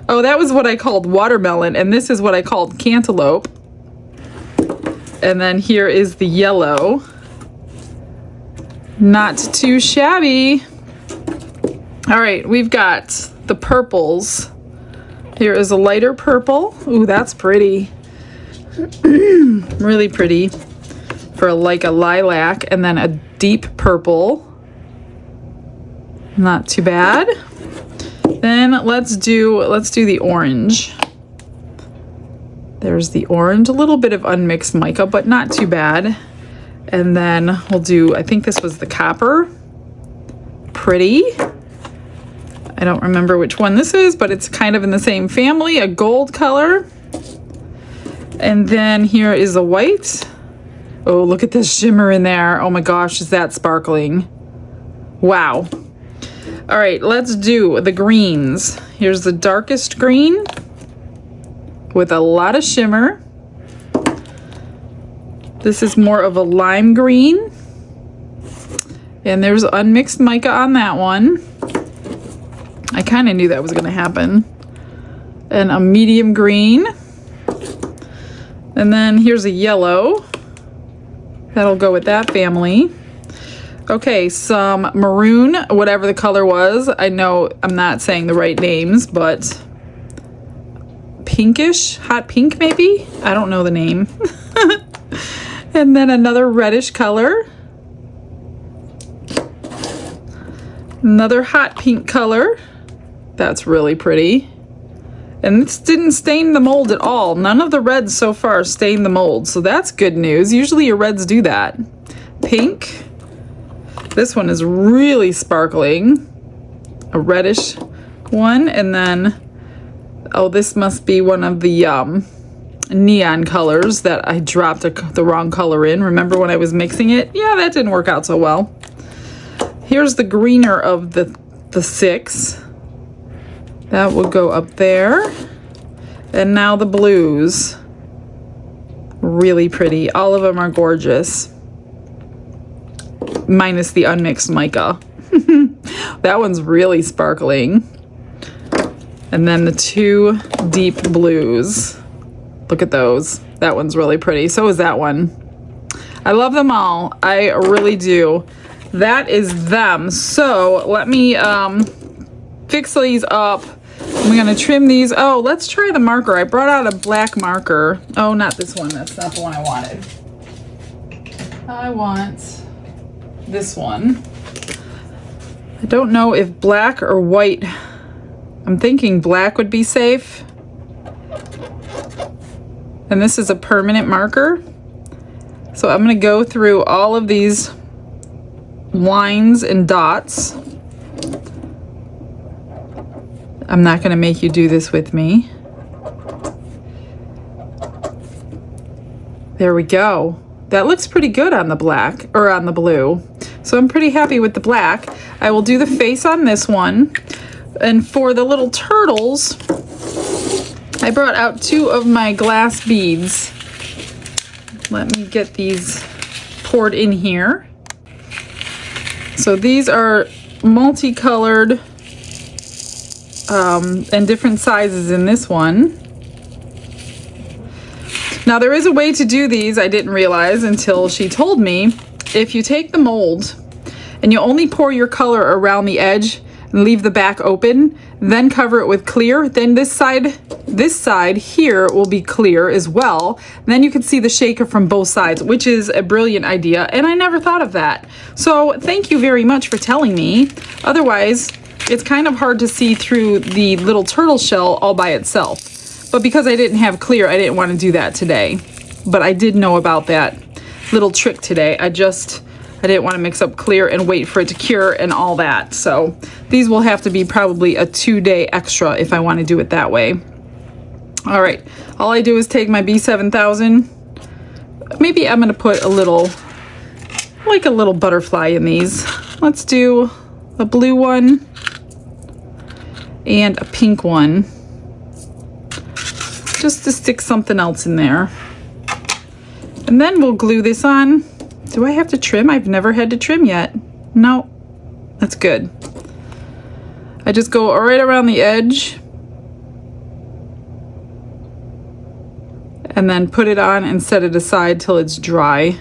oh, that was what I called watermelon, and this is what I called cantaloupe. And then here is the yellow. Not too shabby. All right, we've got the purples. Here is a lighter purple. Ooh, that's pretty. Really pretty. For like a lilac, and then a deep purple. Not too bad. Then let's do the orange. There's the orange, a little bit of unmixed mica, but not too bad. And then we'll do, I think this was the copper. Pretty. I don't remember which one this is, but it's kind of in the same family, a gold color. And then here is a white. Oh, look at this shimmer in there. Oh my gosh, is that sparkling? Wow. All right, let's do the greens. Here's the darkest green with a lot of shimmer. This is more of a lime green. And there's unmixed mica on that one. I kind of knew that was going to happen. And a medium green. And then here's a yellow. That'll go with that family. Okay, some maroon, whatever the color was. I know I'm not saying the right names, but pinkish, hot pink maybe? I don't know the name. And then another reddish color. Another hot pink color. That's really pretty. And this didn't stain the mold at all. None of the reds so far stained the mold, so that's good news. Usually your reds do that. Pink. This one is really sparkling. A reddish one. And then, oh, this must be one of the neon colors that I dropped the wrong color in. Remember when I was mixing it? Yeah, that didn't work out so well. Here's the greener of the six. That will go up there. And now the blues. Really pretty. All of them are gorgeous. Minus the unmixed mica. That one's really sparkling. And then the two deep blues. Look at those. That one's really pretty. So is that one. I love them all. I really do. That is them. So let me fix these up. I'm gonna trim these. Oh, let's try the marker. I brought out a black marker. Oh, not this one. That's not the one I wanted. I want this one. I don't know if black or white. I'm thinking black would be safe. And this is a permanent marker. So I'm gonna go through all of these lines and dots. I'm not going to make you do this with me. There we go. That looks pretty good on the black, or on the blue. So I'm pretty happy with the black. I will do the face on this one. And for the little turtles, I brought out two of my glass beads. Let me get these poured in here. So these are multicolored and different sizes in this one. Now there is a way to do these I didn't realize until she told me. If you take the mold and you only pour your color around the edge and leave the back open, then cover it with clear, then this side here will be clear as well. Then you can see the shaker from both sides, which is a brilliant idea, and I never thought of that. So thank you very much for telling me. Otherwise, it's kind of hard to see through the little turtle shell all by itself. But because I didn't have clear, I didn't want to do that today. But I did know about that little trick today. I just I didn't want to mix up clear and wait for it to cure and all that. So these will have to be probably a 2-day extra if I want to do it that way. All right, all I do is take my B7000. Maybe I'm going to put a little, like a little butterfly in these. Let's do a blue one and a pink one, just to stick something else in there. And then we'll glue this on. Do I have to trim? I've never had to trim yet. No, that's good. I just go right around the edge and then put it on and set it aside till it's dry,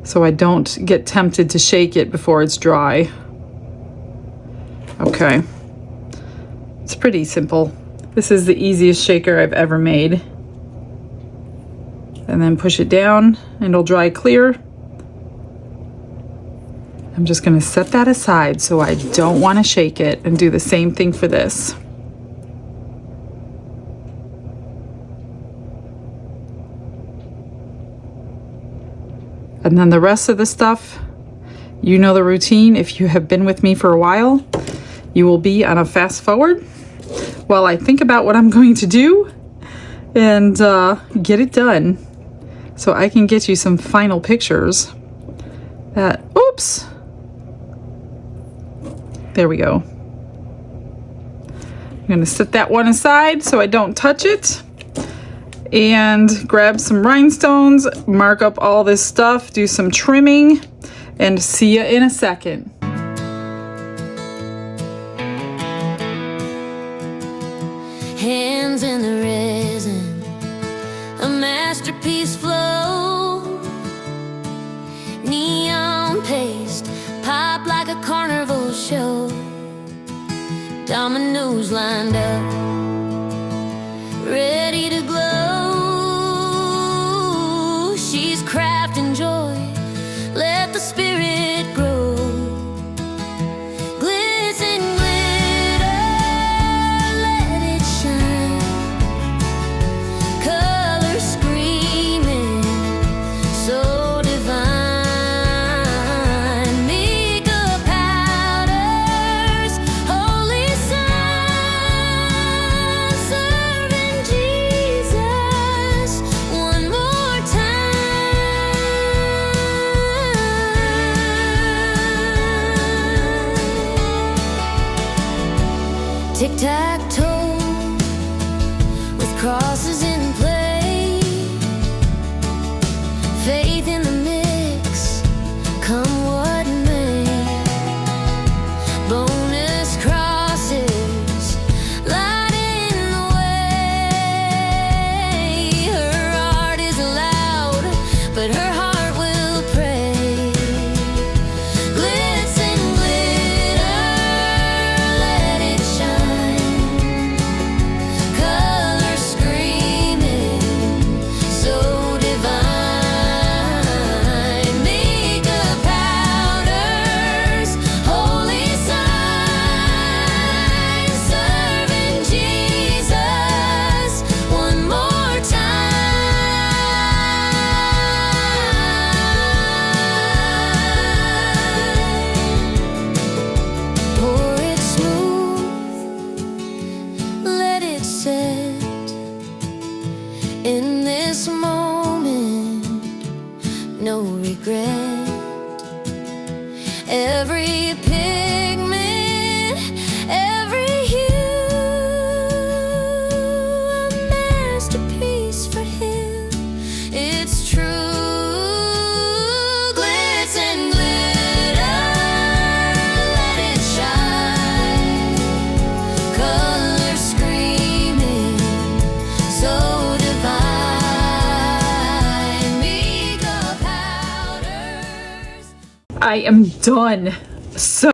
so I don't get tempted to shake it before it's dry. Okay, it's pretty simple. This is the easiest shaker I've ever made. And then push it down and it'll dry clear. I'm just gonna set that aside so I don't wanna shake it, and do the same thing for this. And then the rest of the stuff, you know the routine. If you have been with me for a while, you will be on a fast forward while I think about what I'm going to do and get it done, so I can get you some final pictures. Oops. There we go. I'm gonna set that one aside so I don't touch it, and grab some rhinestones, mark up all this stuff, do some trimming, and see ya in a second. Hands in the resin, a masterpiece flow. Neon paste, pop like a carnival show. Dominoes lined up, ready to glow. She's crafting joy, let the spirit grow. Glitz and glitter, let it shine. Color screaming, so divine. Mica powders, holy sun, serving Jesus one more time. Tic-tac-toe with crosses in play. Faith in the mix, come what may. Bonus crosses lighting the way. Her art is loud, but her heart will pray. Glitz and glitter, let it shine. Color screaming, so divine. Mica powders, holy sign, serving Jesus one more time. Pour it smooth, let it set. In this moment, no regret. Every pigment, every hue, a masterpiece for him. It's true. Glitz and glitter, let it shine. Color screaming, so divine. Mica powders. I am done. So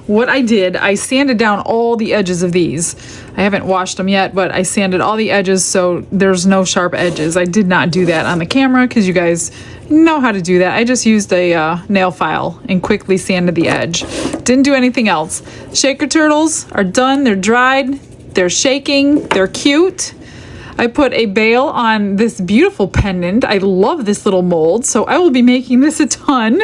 what I did, I sanded down all the edges of these. I haven't washed them yet, but I sanded all the edges so there's no sharp edges. I did not do that on the camera because you guys know how to do that. I just used a nail file and quickly sanded the edge. Didn't do anything else. Shaker turtles are done. They're dried. They're shaking. They're cute. I put a bail on this beautiful pendant. I love this little mold, so I will be making this a ton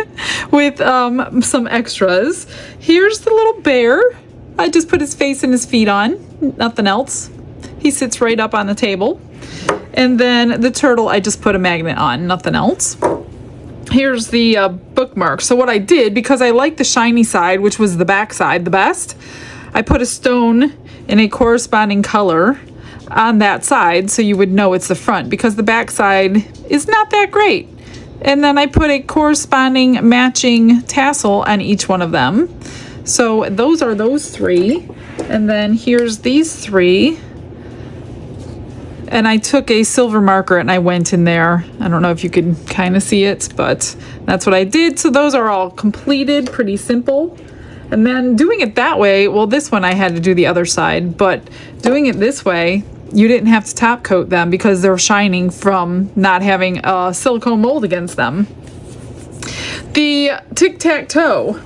with some extras. Here's the little bear. I just put his face and his feet on, nothing else. He sits right up on the table. And then the turtle, I just put a magnet on, nothing else. Here's the bookmark. So what I did, because I like the shiny side, which was the back side the best, I put a stone in a corresponding color on that side so you would know it's the front, because the back side is not that great. And then I put a corresponding matching tassel on each one of them. So those are those three. And then here's these three. And I took a silver marker and I went in there. I don't know if you can kind of see it, but that's what I did. So those are all completed, pretty simple. And then doing it that way, well, this one I had to do the other side, but doing it this way, you didn't have to top coat them because they're shining from not having a silicone mold against them. The tic-tac-toe,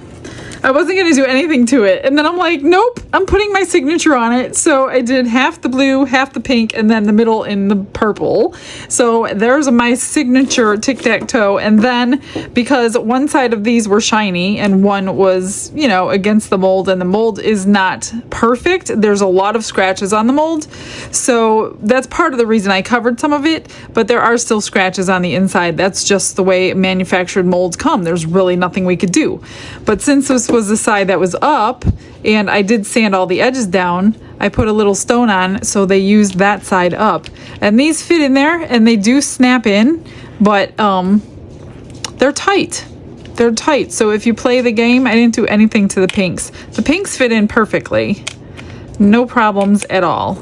I wasn't going to do anything to it. And then I'm like, nope, I'm putting my signature on it. So I did half the blue, half the pink, and then the middle in the purple. So there's my signature tic-tac-toe. And then because one side of these were shiny and one was, you know, against the mold, and the mold is not perfect. There's a lot of scratches on the mold. So that's part of the reason I covered some of it, but there are still scratches on the inside. That's just the way manufactured molds come. There's really nothing we could do. But since this was the side that was up and I did sand all the edges down, I put a little stone on, so they used that side up. And these fit in there and they do snap in, but they're tight. They're tight. So if you play the game, I didn't do anything to the pinks. The pinks fit in perfectly. No problems at all.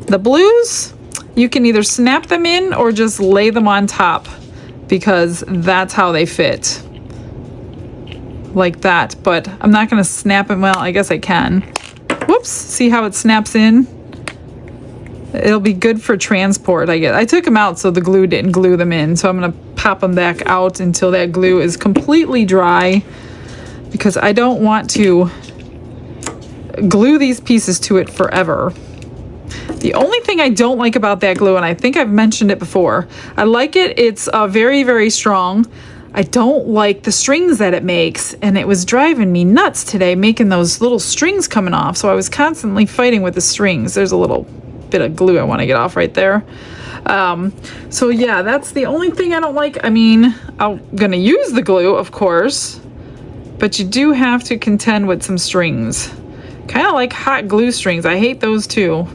The blues, you can either snap them in or just lay them on top, because that's how they fit. Like that, but I'm not going to snap it. Well, I guess I can. Whoops, see how it snaps in? It'll be good for transport, I guess. I took them out so the glue didn't glue them in, so I'm going to pop them back out until that glue is completely dry, because I don't want to glue these pieces to it forever. The only thing I don't like about that glue, and I think I've mentioned it before, I like it, it's very, very strong. I don't like the strings that it makes, and it was driving me nuts today making those little strings coming off, so I was constantly fighting with the strings. There's a little bit of glue I want to get off right there. So yeah, that's the only thing I don't like. I mean, I'm gonna use the glue, of course, but you do have to contend with some strings. Kind of like hot glue strings. I hate those too.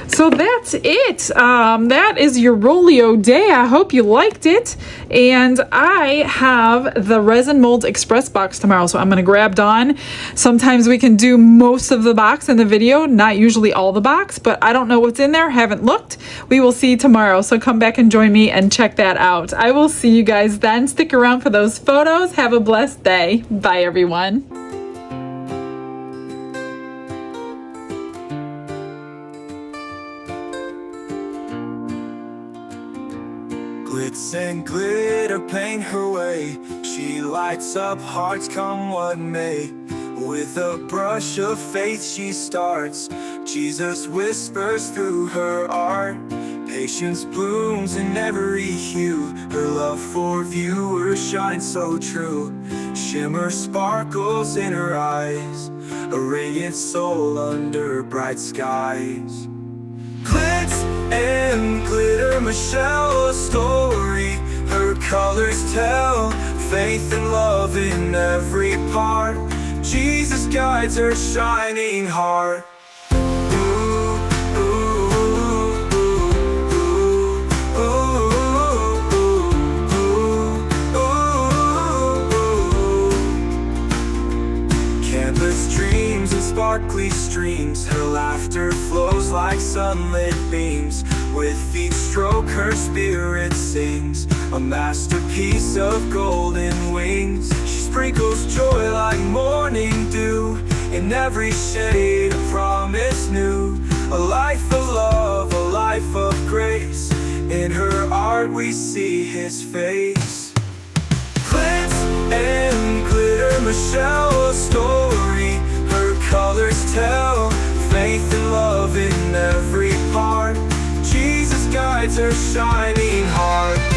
So that's it. That is your Rolio day. I hope you liked it. And I have the Resin Molds Express box tomorrow, so I'm going to grab Dawn. Sometimes we can do most of the box in the video, not usually all the box, but I don't know what's in there. Haven't looked. We will see tomorrow, so come back and join me and check that out. I will see you guys then. Stick around for those photos. Have a blessed day. Bye, everyone. Glitz and glitter paint her way. She lights up hearts come what may. With a brush of faith she starts. Jesus whispers through her art. Patience blooms in every hue. Her love for viewers shines so true. Shimmer sparkles in her eyes. A radiant soul under bright skies. Glitz and glitter, Michelle, a story. Her colors tell faith and love in every part. Jesus guides her shining heart. Canvas dreams and sparkly streams. Her laughter flows like sunlit beams. With each stroke her spirit sings, a masterpiece of golden wings. She sprinkles joy like morning dew, in every shade a promise new. A life of love, a life of grace. In her art we see his face. Glitz and glitter, Michelle, a story. Her colors tell faith and love in every part. Jesus God hides her shining heart.